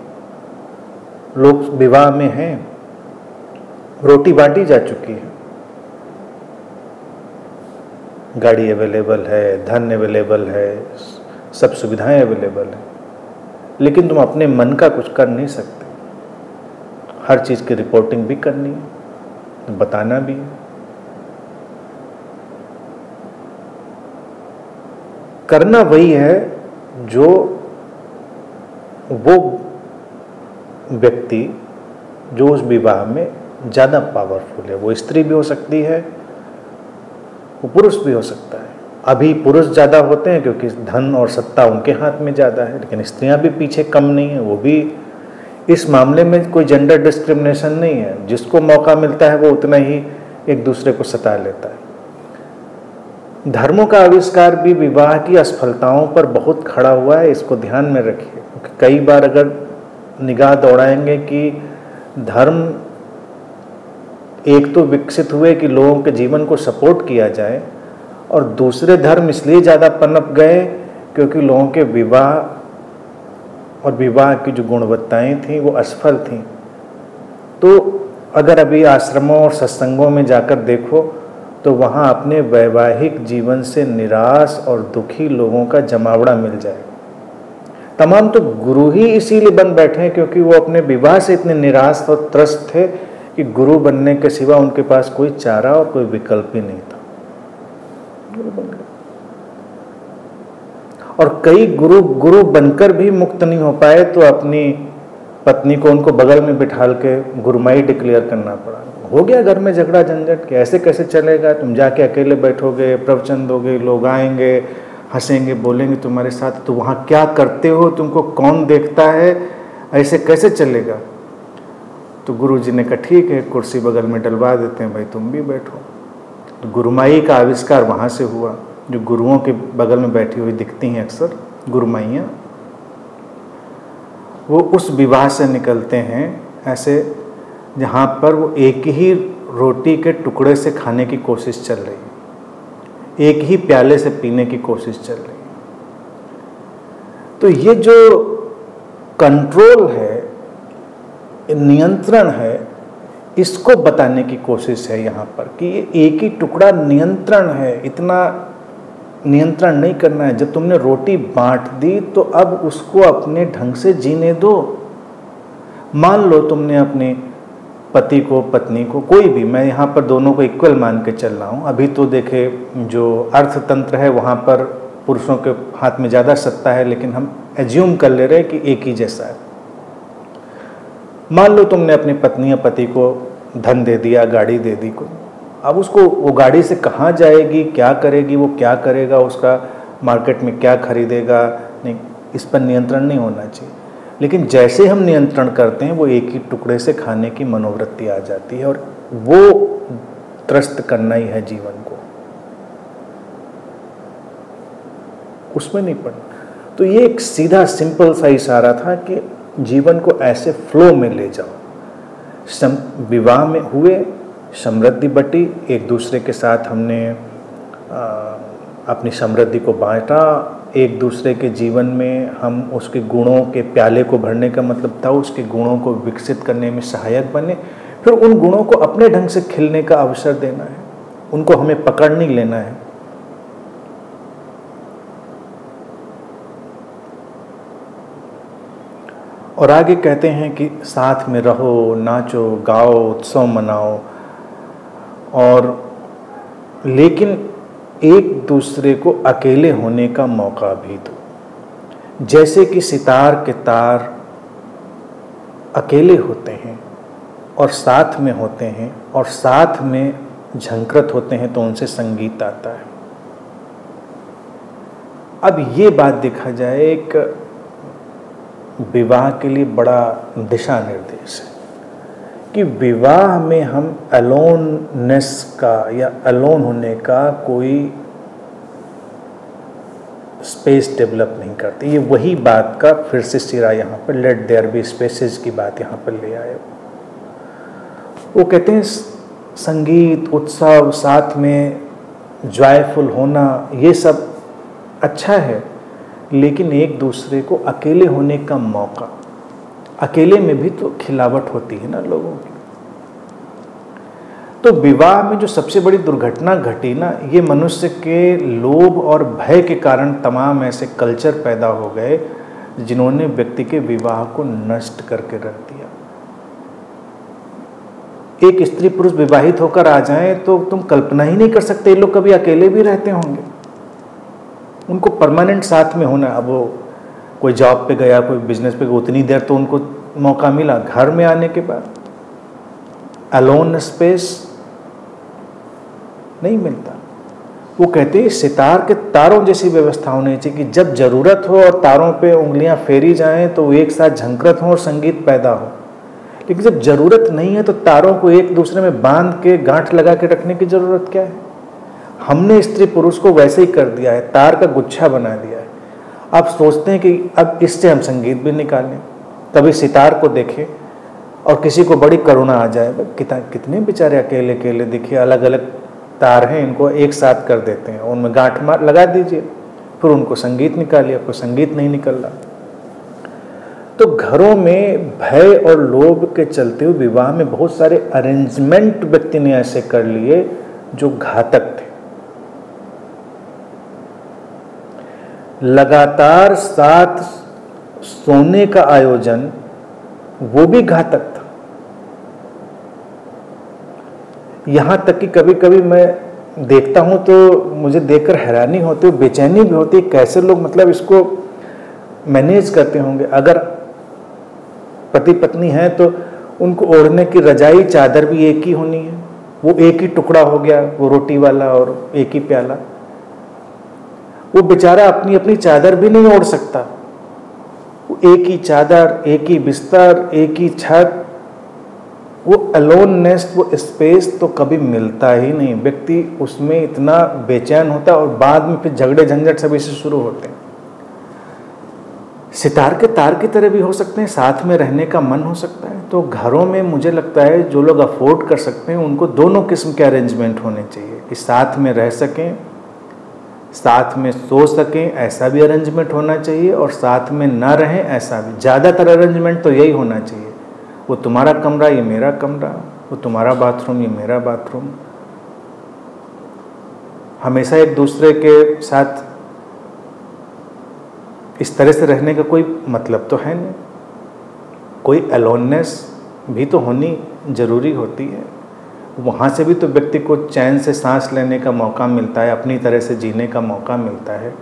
लोग विवाह में हैं, रोटी बांटी जा चुकी है, गाड़ी अवेलेबल है, धन अवेलेबल है, सब सुविधाएं अवेलेबल है, लेकिन तुम अपने मन का कुछ कर नहीं सकते। हर चीज़ की रिपोर्टिंग भी करनी है, बताना भी है। करना वही है जो वो व्यक्ति जो उस विवाह में ज़्यादा पावरफुल है। वो स्त्री भी हो सकती है, वो पुरुष भी हो सकता है। अभी पुरुष ज़्यादा होते हैं क्योंकि धन और सत्ता उनके हाथ में ज़्यादा है, लेकिन स्त्रियां भी पीछे कम नहीं है। वो भी, इस मामले में कोई जेंडर डिस्क्रिमिनेशन नहीं है, जिसको मौका मिलता है वो उतना ही एक दूसरे को सता लेता है। धर्मों का आविष्कार भी विवाह की असफलताओं पर बहुत खड़ा हुआ है, इसको ध्यान में रखिए। कई बार अगर निगाह दौड़ाएंगे कि धर्म एक तो विकसित हुए कि लोगों के जीवन को सपोर्ट किया जाए, और दूसरे धर्म इसलिए ज़्यादा पनप गए क्योंकि लोगों के विवाह और विवाह की जो गुणवत्ताएं थीं वो असफल थीं। तो अगर अभी आश्रमों और सत्संगों में जाकर देखो तो वहाँ अपने वैवाहिक जीवन से निराश और दुखी लोगों का जमावड़ा मिल जाएगा। तमाम तो गुरु ही इसीलिए बन बैठे हैं क्योंकि वो अपने विवाह से इतने निराश और त्रस्त थे कि गुरु बनने के सिवा उनके पास कोई चारा और कोई विकल्प ही नहीं था। और कई गुरु बनकर भी मुक्त नहीं हो पाए तो अपनी पत्नी को उनको बगल में बिठाल के गुरुमाई डिक्लेयर करना पड़ा। हो गया घर में झगड़ा झंझट कि ऐसे कैसे चलेगा, तुम जाके अकेले बैठोगे, प्रवचन दोगे, लोग आएंगे, हंसेंगे, बोलेंगे तुम्हारे साथ, तो वहाँ क्या करते हो, तुमको कौन देखता है, ऐसे कैसे चलेगा। तो गुरुजी ने कहा ठीक है, कुर्सी बगल में डलवा देते हैं भाई, तुम भी बैठो। तो गुरुमाई का आविष्कार वहाँ से हुआ। जो गुरुओं के बगल में बैठी हुई दिखती हैं अक्सर गुरुमाइयाँ, वो उस विवाह से निकलते हैं ऐसे जहाँ पर वो एक ही रोटी के टुकड़े से खाने की कोशिश चल रही है, एक ही प्याले से पीने की कोशिश चल रही है। तो ये जो कंट्रोल है, नियंत्रण है, इसको बताने की कोशिश है यहाँ पर कि ये एक ही टुकड़ा नियंत्रण है, इतना नियंत्रण नहीं करना है। जब तुमने रोटी बांट दी तो अब उसको अपने ढंग से जीने दो। मान लो तुमने अपने पति को, पत्नी को, कोई भी, मैं यहाँ पर दोनों को इक्वल मान के चल रहा हूँ। अभी तो देखे जो अर्थतंत्र है वहाँ पर पुरुषों के हाथ में ज़्यादा सत्ता है, लेकिन हम एज्यूम कर ले रहे हैं कि एक ही जैसा है। मान लो तुमने अपनी पत्नी या पति को धन दे दिया, गाड़ी दे दी को, अब उसको वो गाड़ी से कहाँ जाएगी, क्या करेगी, वो क्या करेगा, उसका मार्केट में क्या खरीदेगा, नहीं, इस पर नियंत्रण नहीं होना चाहिए। लेकिन जैसे हम नियंत्रण करते हैं वो एक ही टुकड़े से खाने की मनोवृत्ति आ जाती है, और वो त्रस्त करना ही है जीवन को, उसमें नहीं पड़ना। तो ये एक सीधा सिंपल सा इशारा था कि जीवन को ऐसे फ्लो में ले जाओ। विवाह में हुए, समृद्धि बटी, एक दूसरे के साथ हमने अपनी समृद्धि को बांटा, एक दूसरे के जीवन में हम उसके गुणों के प्याले को भरने का मतलब था उसके गुणों को विकसित करने में सहायक बने, फिर उन गुणों को अपने ढंग से खिलने का अवसर देना है, उनको हमें पकड़ नहीं लेना है। और आगे कहते हैं कि साथ में रहो, नाचो, गाओ, उत्सव मनाओ, और लेकिन एक दूसरे को अकेले होने का मौका भी दो। जैसे कि सितार के तार अकेले होते हैं और साथ में होते हैं और साथ में झंकृत होते हैं तो उनसे संगीत आता है। अब ये बात देखा जाए, एक विवाह के लिए बड़ा दिशा निर्देश है कि विवाह में हम अलोननेस का या अलोन होने का कोई स्पेस डेवलप नहीं करते। ये वही बात का फिर से सिरा यहाँ पर लेट देयर बी स्पेसेस की बात यहाँ पर ले आए। वो कहते हैं संगीत, उत्सव, साथ में जॉयफुल होना, ये सब अच्छा है, लेकिन एक दूसरे को अकेले होने का मौका, अकेले में भी तो खिलावट होती है ना लोगों की। तो विवाह में जो सबसे बड़ी दुर्घटना घटी ना, ये मनुष्य के लोभ और भय के कारण तमाम ऐसे कल्चर पैदा हो गए जिन्होंने व्यक्ति के विवाह को नष्ट करके रख दिया। एक स्त्री पुरुष विवाहित होकर आ जाएं तो तुम कल्पना ही नहीं कर सकते ये लोग कभी अकेले भी रहते होंगे। उनको परमानेंट साथ में होना। अब वो कोई जॉब पे गया, कोई बिजनेस पे गया, उतनी देर तो उनको मौका मिला। घर में आने के बाद अलोन स्पेस नहीं मिलता। वो कहते हैं सितार के तारों जैसी व्यवस्था होनी चाहिए कि जब ज़रूरत हो और तारों पे उंगलियां फेरी जाएं तो वो एक साथ झंकृत हों और संगीत पैदा हो। लेकिन जब ज़रूरत नहीं है तो तारों को एक दूसरे में बांध के गांठ लगा के रखने की ज़रूरत क्या है? हमने स्त्री पुरुष को वैसे ही कर दिया है, तार का गुच्छा बना दिया है। अब सोचते हैं कि अब इससे हम संगीत भी निकालें। कभी सितार को देखें और किसी को बड़ी करुणा आ जाए, कितने बेचारे अकेले अकेले दिखे, अलग अलग तार हैं, इनको एक साथ कर देते हैं, उनमें गांठ मार लगा दीजिए, फिर उनको संगीत निकालिए। आपको संगीत नहीं निकल रहा। तो घरों में भय और लोभ के चलते हुए विवाह में बहुत सारे अरेंजमेंट व्यक्ति ने ऐसे कर लिए जो घातक थे। लगातार साथ सोने का आयोजन वो भी घातक था। यहां तक कि कभी कभी मैं देखता हूं तो मुझे देखकर हैरानी होती है, बेचैनी भी होती है, कैसे लोग मतलब इसको मैनेज करते होंगे। अगर पति पत्नी है तो उनको ओढ़ने की रजाई चादर भी एक ही होनी है, वो एक ही टुकड़ा हो गया, वो रोटी वाला और एक ही प्याला। वो बेचारा अपनी अपनी चादर भी नहीं ओढ़ सकता। वो एक ही चादर, एक ही बिस्तर, एक ही छत, वो अलोननेस, वो स्पेस तो कभी मिलता ही नहीं। व्यक्ति उसमें इतना बेचैन होता है और बाद में फिर झगड़े झंझट सब इससे शुरू होते हैं। सितार के तार की तरह भी हो सकते हैं, साथ में रहने का मन हो सकता है। तो घरों में मुझे लगता है जो लोग अफोर्ड कर सकते हैं उनको दोनों किस्म के अरेंजमेंट होने चाहिए कि साथ में रह सकें, साथ में सो सकें, ऐसा भी अरेंजमेंट होना चाहिए, और साथ में ना रहें ऐसा भी। ज़्यादातर अरेंजमेंट तो यही होना चाहिए, वो तुम्हारा कमरा ये मेरा कमरा, वो तुम्हारा बाथरूम ये मेरा बाथरूम। हमेशा एक दूसरे के साथ इस तरह से रहने का कोई मतलब तो है नहीं। कोई अलोननेस भी तो होनी ज़रूरी होती है। वहाँ से भी तो व्यक्ति को चैन से सांस लेने का मौका मिलता है, अपनी तरह से जीने का मौका मिलता है।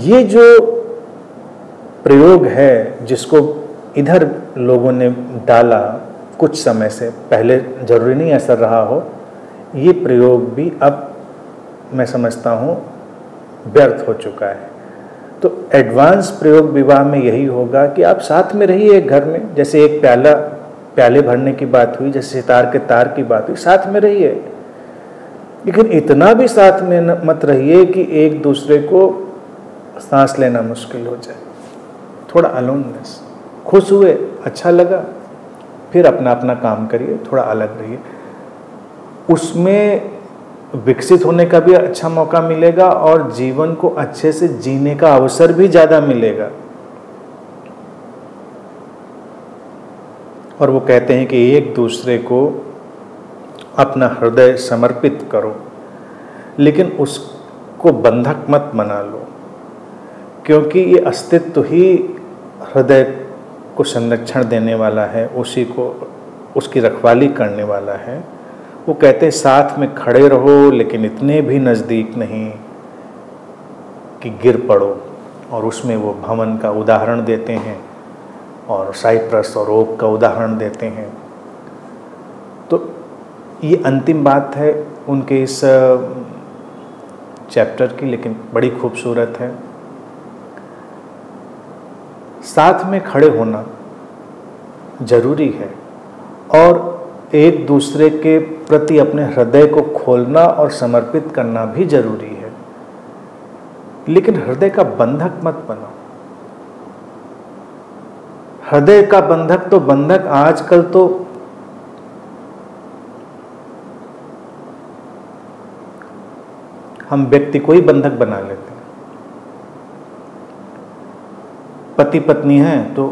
ये जो प्रयोग है जिसको इधर लोगों ने डाला कुछ समय से, पहले ज़रूरी नहीं ऐसा रहा हो, ये प्रयोग भी अब मैं समझता हूँ व्यर्थ हो चुका है। तो एडवांस प्रयोग विवाह में यही होगा कि आप साथ में रहिए एक घर में। जैसे एक प्याले भरने की बात हुई, जैसे सितार के तार की बात हुई, साथ में रहिए, लेकिन इतना भी साथ में मत रहिए कि एक दूसरे को सांस लेना मुश्किल हो जाए। थोड़ा अलोननेस, खुश हुए, अच्छा लगा, फिर अपना अपना काम करिए, थोड़ा अलग रहिए। उसमें विकसित होने का भी अच्छा मौका मिलेगा और जीवन को अच्छे से जीने का अवसर भी ज़्यादा मिलेगा। और वो कहते हैं कि एक दूसरे को अपना हृदय समर्पित करो, लेकिन उसको बंधक मत बना लो, क्योंकि ये अस्तित्व ही हृदय को संरक्षण देने वाला है, उसी को उसकी रखवाली करने वाला है। वो कहते हैं साथ में खड़े रहो, लेकिन इतने भी नज़दीक नहीं कि गिर पड़ो। और उसमें वो भवन का उदाहरण देते हैं और साइप्रस और ओक का उदाहरण देते हैं। तो ये अंतिम बात है उनके इस चैप्टर की, लेकिन बड़ी खूबसूरत है। साथ में खड़े होना जरूरी है और एक दूसरे के प्रति अपने हृदय को खोलना और समर्पित करना भी जरूरी है, लेकिन हृदय का बंधक मत बनो। हृदय का बंधक तो बंधक आजकल तो हम व्यक्ति को ही बंधक बना लेते हैं। पति पत्नी हैं तो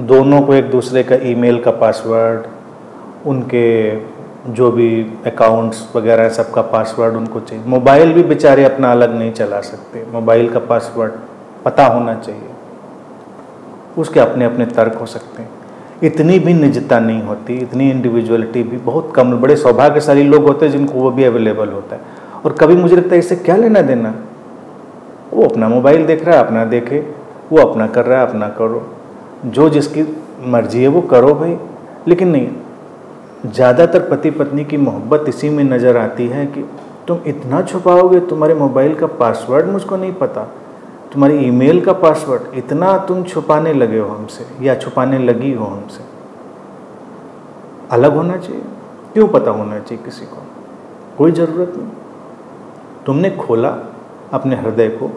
दोनों को एक दूसरे का ईमेल का पासवर्ड, उनके जो भी अकाउंट्स वगैरह सबका पासवर्ड उनको चाहिए। मोबाइल भी बेचारे अपना अलग नहीं चला सकते, मोबाइल का पासवर्ड पता होना चाहिए। उसके अपने अपने तर्क हो सकते हैं। इतनी भी निजता नहीं होती, इतनी इंडिविजुअलिटी भी बहुत कम। बड़े सौभाग्यशाली लोग होते हैं जिनको वो भी अवेलेबल होता है। और कभी मुझे लगता है इससे क्या लेना देना, वो अपना मोबाइल देख रहा है अपना देखे, वो अपना कर रहा है अपना करो, जो जिसकी मर्जी है वो करो भाई। लेकिन नहीं, ज़्यादातर पति पत्नी की मोहब्बत इसी में नज़र आती है कि तुम इतना छुपाओगे, तुम्हारे मोबाइल का पासवर्ड मुझको नहीं पता, तुम्हारी ईमेल का पासवर्ड, इतना तुम छुपाने लगे हो हमसे या छुपाने लगी हो हमसे। अलग होना चाहिए, क्यों पता होना चाहिए किसी को? कोई ज़रूरत नहीं। तुमने खोला अपने हृदय को,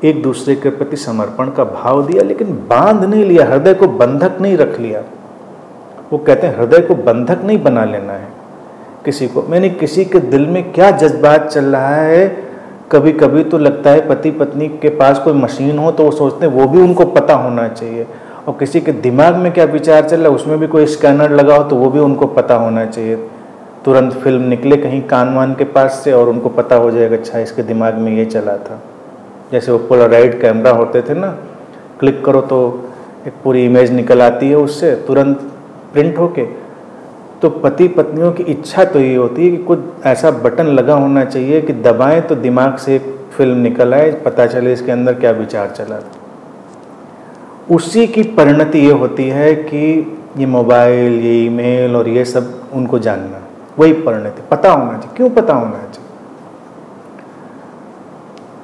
एक दूसरे के प्रति समर्पण का भाव दिया, लेकिन बांध नहीं लिया, हृदय को बंधक नहीं रख लिया। वो कहते हैं हृदय को बंधक नहीं बना लेना है किसी को। मैंने किसी के दिल में क्या जज्बात चल रहा है, कभी कभी तो लगता है पति पत्नी के पास कोई मशीन हो तो वो सोचते हैं वो भी उनको पता होना चाहिए, और किसी के दिमाग में क्या विचार चल रहा है उसमें भी कोई स्कैनर लगा हो तो वो भी उनको पता होना चाहिए। तुरंत फिल्म निकले कहीं कान वान के पास से और उनको पता हो जाएगा, अच्छा इसके दिमाग में ये चला था। जैसे वो पोलराइड कैमरा होते थे ना, क्लिक करो तो एक पूरी इमेज निकल आती है उससे तुरंत प्रिंट होके। तो पति पत्नियों की इच्छा तो ये होती है कि कुछ ऐसा बटन लगा होना चाहिए कि दबाएं तो दिमाग से एक फिल्म निकल आए, पता चले इसके अंदर क्या विचार चला था। उसी की परिणति ये होती है कि ये मोबाइल, ये ईमेल और ये सब उनको जानना, वही परिणति। पता होना चाहिए, क्यों पता होना चाहिए?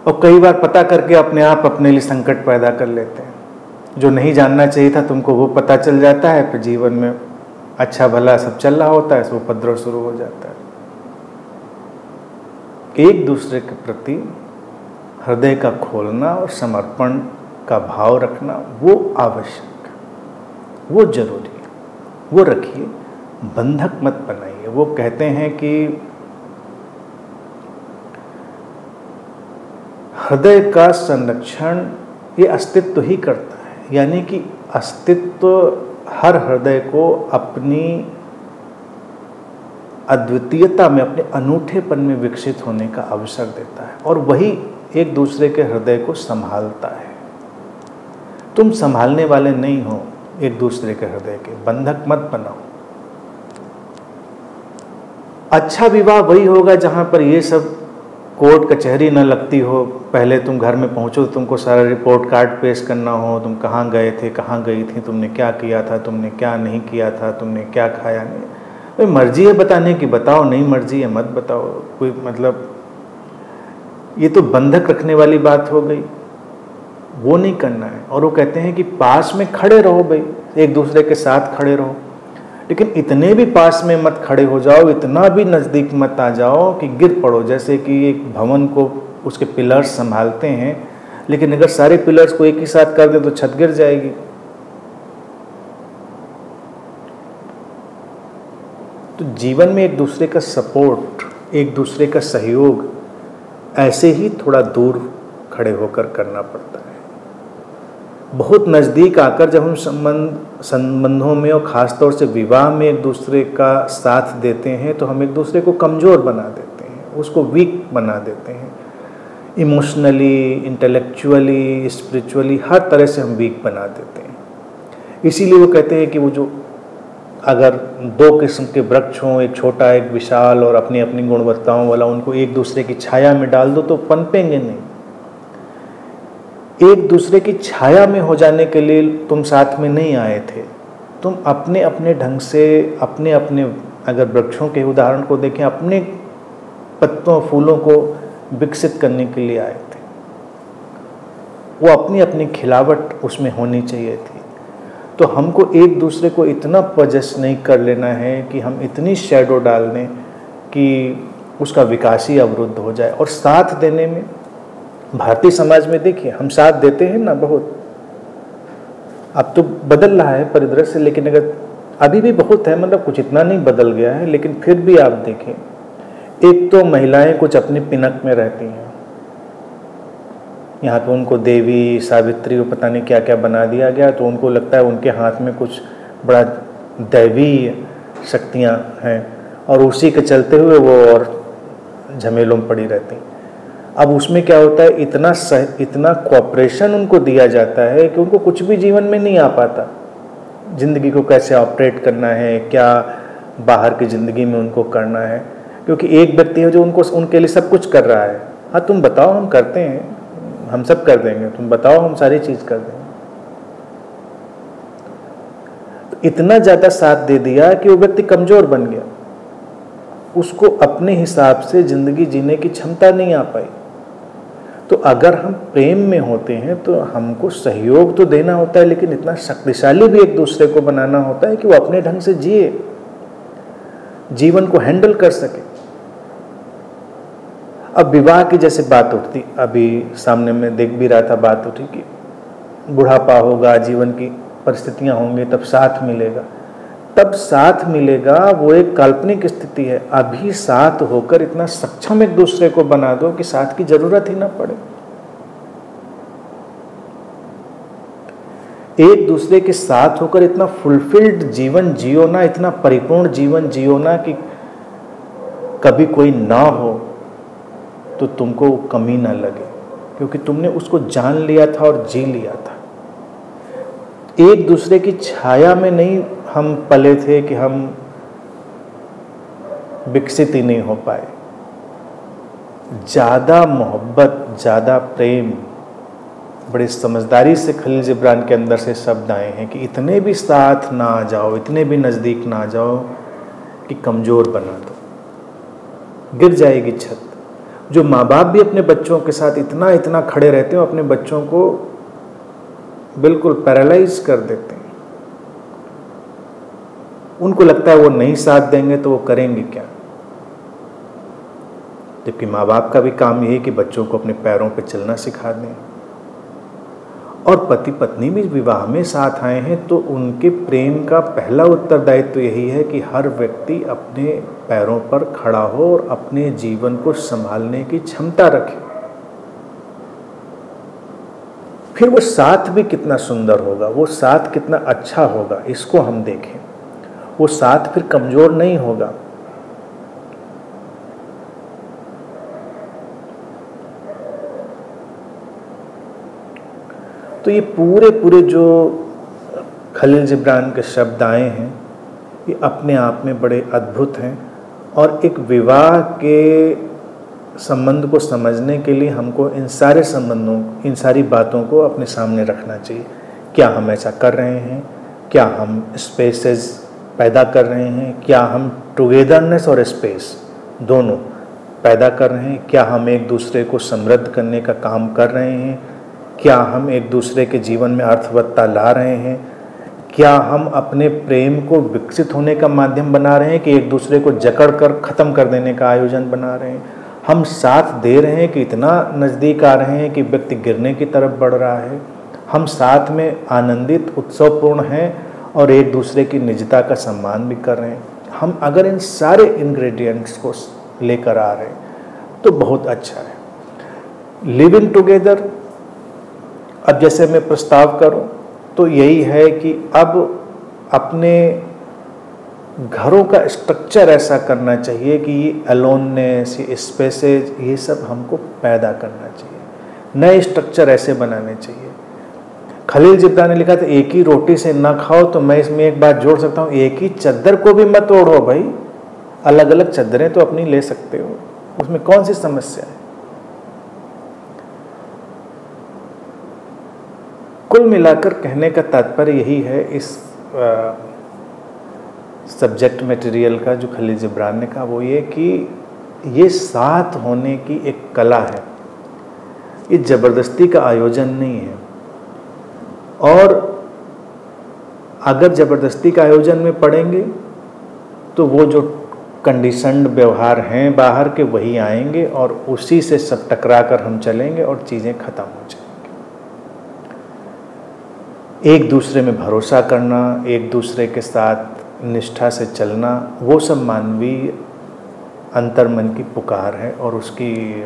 और कई बार पता करके अपने आप अपने लिए संकट पैदा कर लेते हैं। जो नहीं जानना चाहिए था तुमको वो पता चल जाता है, फिर जीवन में अच्छा भला सब चल रहा होता है, वो उपद्रव शुरू हो जाता है। एक दूसरे के प्रति हृदय का खोलना और समर्पण का भाव रखना वो आवश्यक है, वो जरूरी है, वो रखिए, बंधक मत बनाइए। वो कहते हैं कि हृदय का संरक्षण ये अस्तित्व ही करता है, यानी कि अस्तित्व हर हृदय को अपनी अद्वितीयता में, अपने अनूठेपन में विकसित होने का अवसर देता है, और वही एक दूसरे के हृदय को संभालता है। तुम संभालने वाले नहीं हो एक दूसरे के हृदय के, बंधक मत बनाओ। अच्छा विवाह वही होगा जहां पर ये सब कोर्ट कचहरी न लगती हो। पहले तुम घर में पहुंचो, तुमको सारा रिपोर्ट कार्ड पेश करना हो, तुम कहाँ गए थे, कहाँ गई थी, तुमने क्या किया था, तुमने क्या नहीं किया था, तुमने क्या खाया नहीं। भाई मर्जी है बताने की बताओ, नहीं मर्जी है मत बताओ। कोई मतलब ये तो बंधक रखने वाली बात हो गई, वो नहीं करना है। और वो कहते हैं कि पास में खड़े रहो भाई, एक दूसरे के साथ खड़े रहो, लेकिन इतने भी पास में मत खड़े हो जाओ, इतना भी नज़दीक मत आ जाओ कि गिर पड़ो। जैसे कि एक भवन को उसके पिलर्स संभालते हैं, लेकिन अगर सारे पिलर्स को एक ही साथ कर दें तो छत गिर जाएगी। तो जीवन में एक दूसरे का सपोर्ट, एक दूसरे का सहयोग ऐसे ही थोड़ा दूर खड़े होकर करना पड़ता है। बहुत नज़दीक आकर जब हम संबंधों में और ख़ासतौर से विवाह में एक दूसरे का साथ देते हैं तो हम एक दूसरे को कमज़ोर बना देते हैं, उसको वीक बना देते हैं। इमोशनली, इंटेलेक्चुअली, स्पिरिचुअली, हर तरह से हम वीक बना देते हैं। इसीलिए वो कहते हैं कि वो जो अगर दो किस्म के वृक्ष हों, एक छोटा एक विशाल और अपनी अपनी गुणवत्ताओं वाला, उनको एक दूसरे की छाया में डाल दो तो पनपेंगे नहीं। एक दूसरे की छाया में हो जाने के लिए तुम साथ में नहीं आए थे, तुम अपने अपने ढंग से, अपने अपने, अगर वृक्षों के उदाहरण को देखें, अपने पत्तों फूलों को विकसित करने के लिए आए थे। वो अपनी अपनी खिलावट उसमें होनी चाहिए थी। तो हमको एक दूसरे को इतना पजेस नहीं कर लेना है कि हम इतनी शैडो डाल दें कि उसका विकास ही अवरुद्ध हो जाए। और साथ देने में, भारतीय समाज में देखिए हम साथ देते हैं ना बहुत, अब तो बदल रहा है परिदृश्य, लेकिन अगर अभी भी बहुत है, मतलब कुछ इतना नहीं बदल गया है, लेकिन फिर भी आप देखें, एक तो महिलाएं कुछ अपनी पिनक में रहती हैं, यहाँ पे उनको देवी सावित्री को पता नहीं क्या क्या बना दिया गया, तो उनको लगता है उनके हाथ में कुछ बड़ा दैवी शक्तियाँ हैं, और उसी के चलते हुए वो और झमेलों में पड़ी रहती हैं। अब उसमें क्या होता है, इतना कोऑपरेशन उनको दिया जाता है कि उनको कुछ भी जीवन में नहीं आ पाता। ज़िंदगी को कैसे ऑपरेट करना है, क्या बाहर की ज़िंदगी में उनको करना है, क्योंकि एक व्यक्ति है जो उनके लिए सब कुछ कर रहा है। हाँ तुम बताओ, हम करते हैं, हम सब कर देंगे, तुम बताओ, हम सारी चीज़ कर देंगे। तो इतना ज़्यादा साथ दे दिया कि वो व्यक्ति कमज़ोर बन गया, उसको अपने हिसाब से ज़िंदगी जीने की क्षमता नहीं आ पाई। तो अगर हम प्रेम में होते हैं तो हमको सहयोग तो देना होता है, लेकिन इतना शक्तिशाली भी एक दूसरे को बनाना होता है कि वो अपने ढंग से जिए, जीवन को हैंडल कर सके। अब विवाह की जैसे बात उठती, अभी सामने में देख भी रहा था, बात उठी कि बुढ़ापा होगा, जीवन की परिस्थितियां होंगी, तब साथ मिलेगा। तब साथ मिलेगा वो एक काल्पनिक स्थिति है। अभी साथ होकर इतना सक्षम एक दूसरे को बना दो कि साथ की जरूरत ही ना पड़े। एक दूसरे के साथ होकर इतना फुलफिल्ड जीवन जियो ना, इतना परिपूर्ण जीवन जियो ना कि कभी कोई ना हो तो तुमको कमी ना लगे, क्योंकि तुमने उसको जान लिया था और जी लिया था। एक दूसरे की छाया में नहीं हम पले थे कि हम विकसित ही नहीं हो पाए। ज़्यादा मोहब्बत, ज़्यादा प्रेम, बड़ी समझदारी से खलील जिब्रान के अंदर से शब्द आए हैं कि इतने भी साथ ना आ जाओ, इतने भी नज़दीक ना आ जाओ कि कमज़ोर बना दो, गिर जाएगी छत। जो माँ बाप भी अपने बच्चों के साथ इतना इतना खड़े रहते हैं, अपने बच्चों को बिल्कुल पैरालाइज कर देते हैं। उनको लगता है वो नहीं साथ देंगे तो वो करेंगे क्या, जबकि माँ बाप का भी काम यही कि बच्चों को अपने पैरों पे चलना सिखा दें। और पति पत्नी भी विवाह में साथ आए हैं तो उनके प्रेम का पहला उत्तरदायित्व तो यही है कि हर व्यक्ति अपने पैरों पर खड़ा हो और अपने जीवन को संभालने की क्षमता रखे। फिर वो साथ भी कितना सुंदर होगा, वो साथ कितना अच्छा होगा, इसको हम देखें। वो साथ फिर कमजोर नहीं होगा। तो ये पूरे जो खलील जिब्रान के शब्द आए हैं ये अपने आप में बड़े अद्भुत हैं। और एक विवाह के संबंध को समझने के लिए हमको इन सारे संबंधों, इन सारी बातों को अपने सामने रखना चाहिए। क्या हम ऐसा कर रहे हैं? क्या हम स्पेसेस पैदा कर रहे हैं? क्या हम टुगेदरनेस और स्पेस दोनों पैदा कर रहे हैं? क्या हम एक दूसरे को समृद्ध करने का काम कर रहे हैं? क्या हम एक दूसरे के जीवन में अर्थवत्ता ला रहे हैं? क्या हम अपने प्रेम को विकसित होने का माध्यम बना रहे हैं कि एक दूसरे को जकड़ कर ख़त्म कर देने का आयोजन बना रहे हैं? हम साथ दे रहे हैं कि इतना नज़दीक आ रहे हैं कि व्यक्ति गिरने की तरफ बढ़ रहा है? हम साथ में आनंदित, उत्सवपूर्ण हैं और एक दूसरे की निजता का सम्मान भी कर रहे हैं। हम अगर इन सारे इंग्रेडिएंट्स को लेकर आ रहे हैं तो बहुत अच्छा है। लिविंग टुगेदर, अब जैसे मैं प्रस्ताव करूं तो यही है कि अब अपने घरों का स्ट्रक्चर ऐसा करना चाहिए कि ये अलोननेस, ये स्पेसेज, ये सब हमको पैदा करना चाहिए। नए स्ट्रक्चर ऐसे बनाने चाहिए। खलील जिब्रान ने लिखा था एक ही रोटी से ना खाओ, तो मैं इसमें एक बात जोड़ सकता हूँ, एक ही चद्दर को भी मत ओढ़ो भाई, अलग अलग चद्दरें तो अपनी ले सकते हो, उसमें कौन सी समस्या है। कुल मिलाकर कहने का तात्पर्य यही है इस सब्जेक्ट मटेरियल का जो खलील जिब्रान ने कहा, वो ये कि ये साथ होने की एक कला है, ये ज़बरदस्ती का आयोजन नहीं है। और अगर ज़बरदस्ती का आयोजन में पड़ेंगे तो वो जो कंडीशन्ड व्यवहार हैं बाहर के वही आएंगे और उसी से सब टकरा कर हम चलेंगे और चीज़ें ख़त्म हो जाएंगी। एक दूसरे में भरोसा करना, एक दूसरे के साथ निष्ठा से चलना, वो सब मानवीय अंतर्मन की पुकार है और उसकी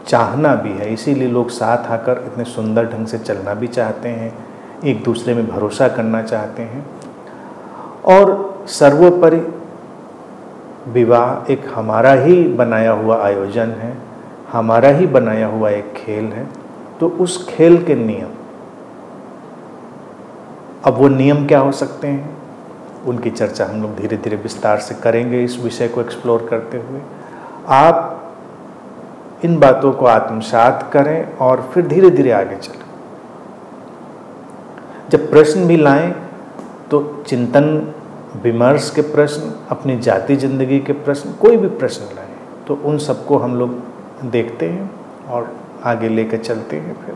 चाहना भी है। इसीलिए लोग साथ आकर इतने सुंदर ढंग से चलना भी चाहते हैं, एक दूसरे में भरोसा करना चाहते हैं। और सर्वोपरि विवाह एक हमारा ही बनाया हुआ आयोजन है, हमारा ही बनाया हुआ एक खेल है। तो उस खेल के नियम, अब वो नियम क्या हो सकते हैं, उनकी चर्चा हम लोग धीरे धीरे विस्तार से करेंगे इस विषय को एक्सप्लोर करते हुए। आप इन बातों को आत्मसात करें और फिर धीरे धीरे आगे चलें। जब प्रश्न भी लाएं तो चिंतन विमर्श के प्रश्न, अपनी जाति जिंदगी के प्रश्न, कोई भी प्रश्न लाए तो उन सबको हम लोग देखते हैं और आगे लेकर चलते हैं फिर।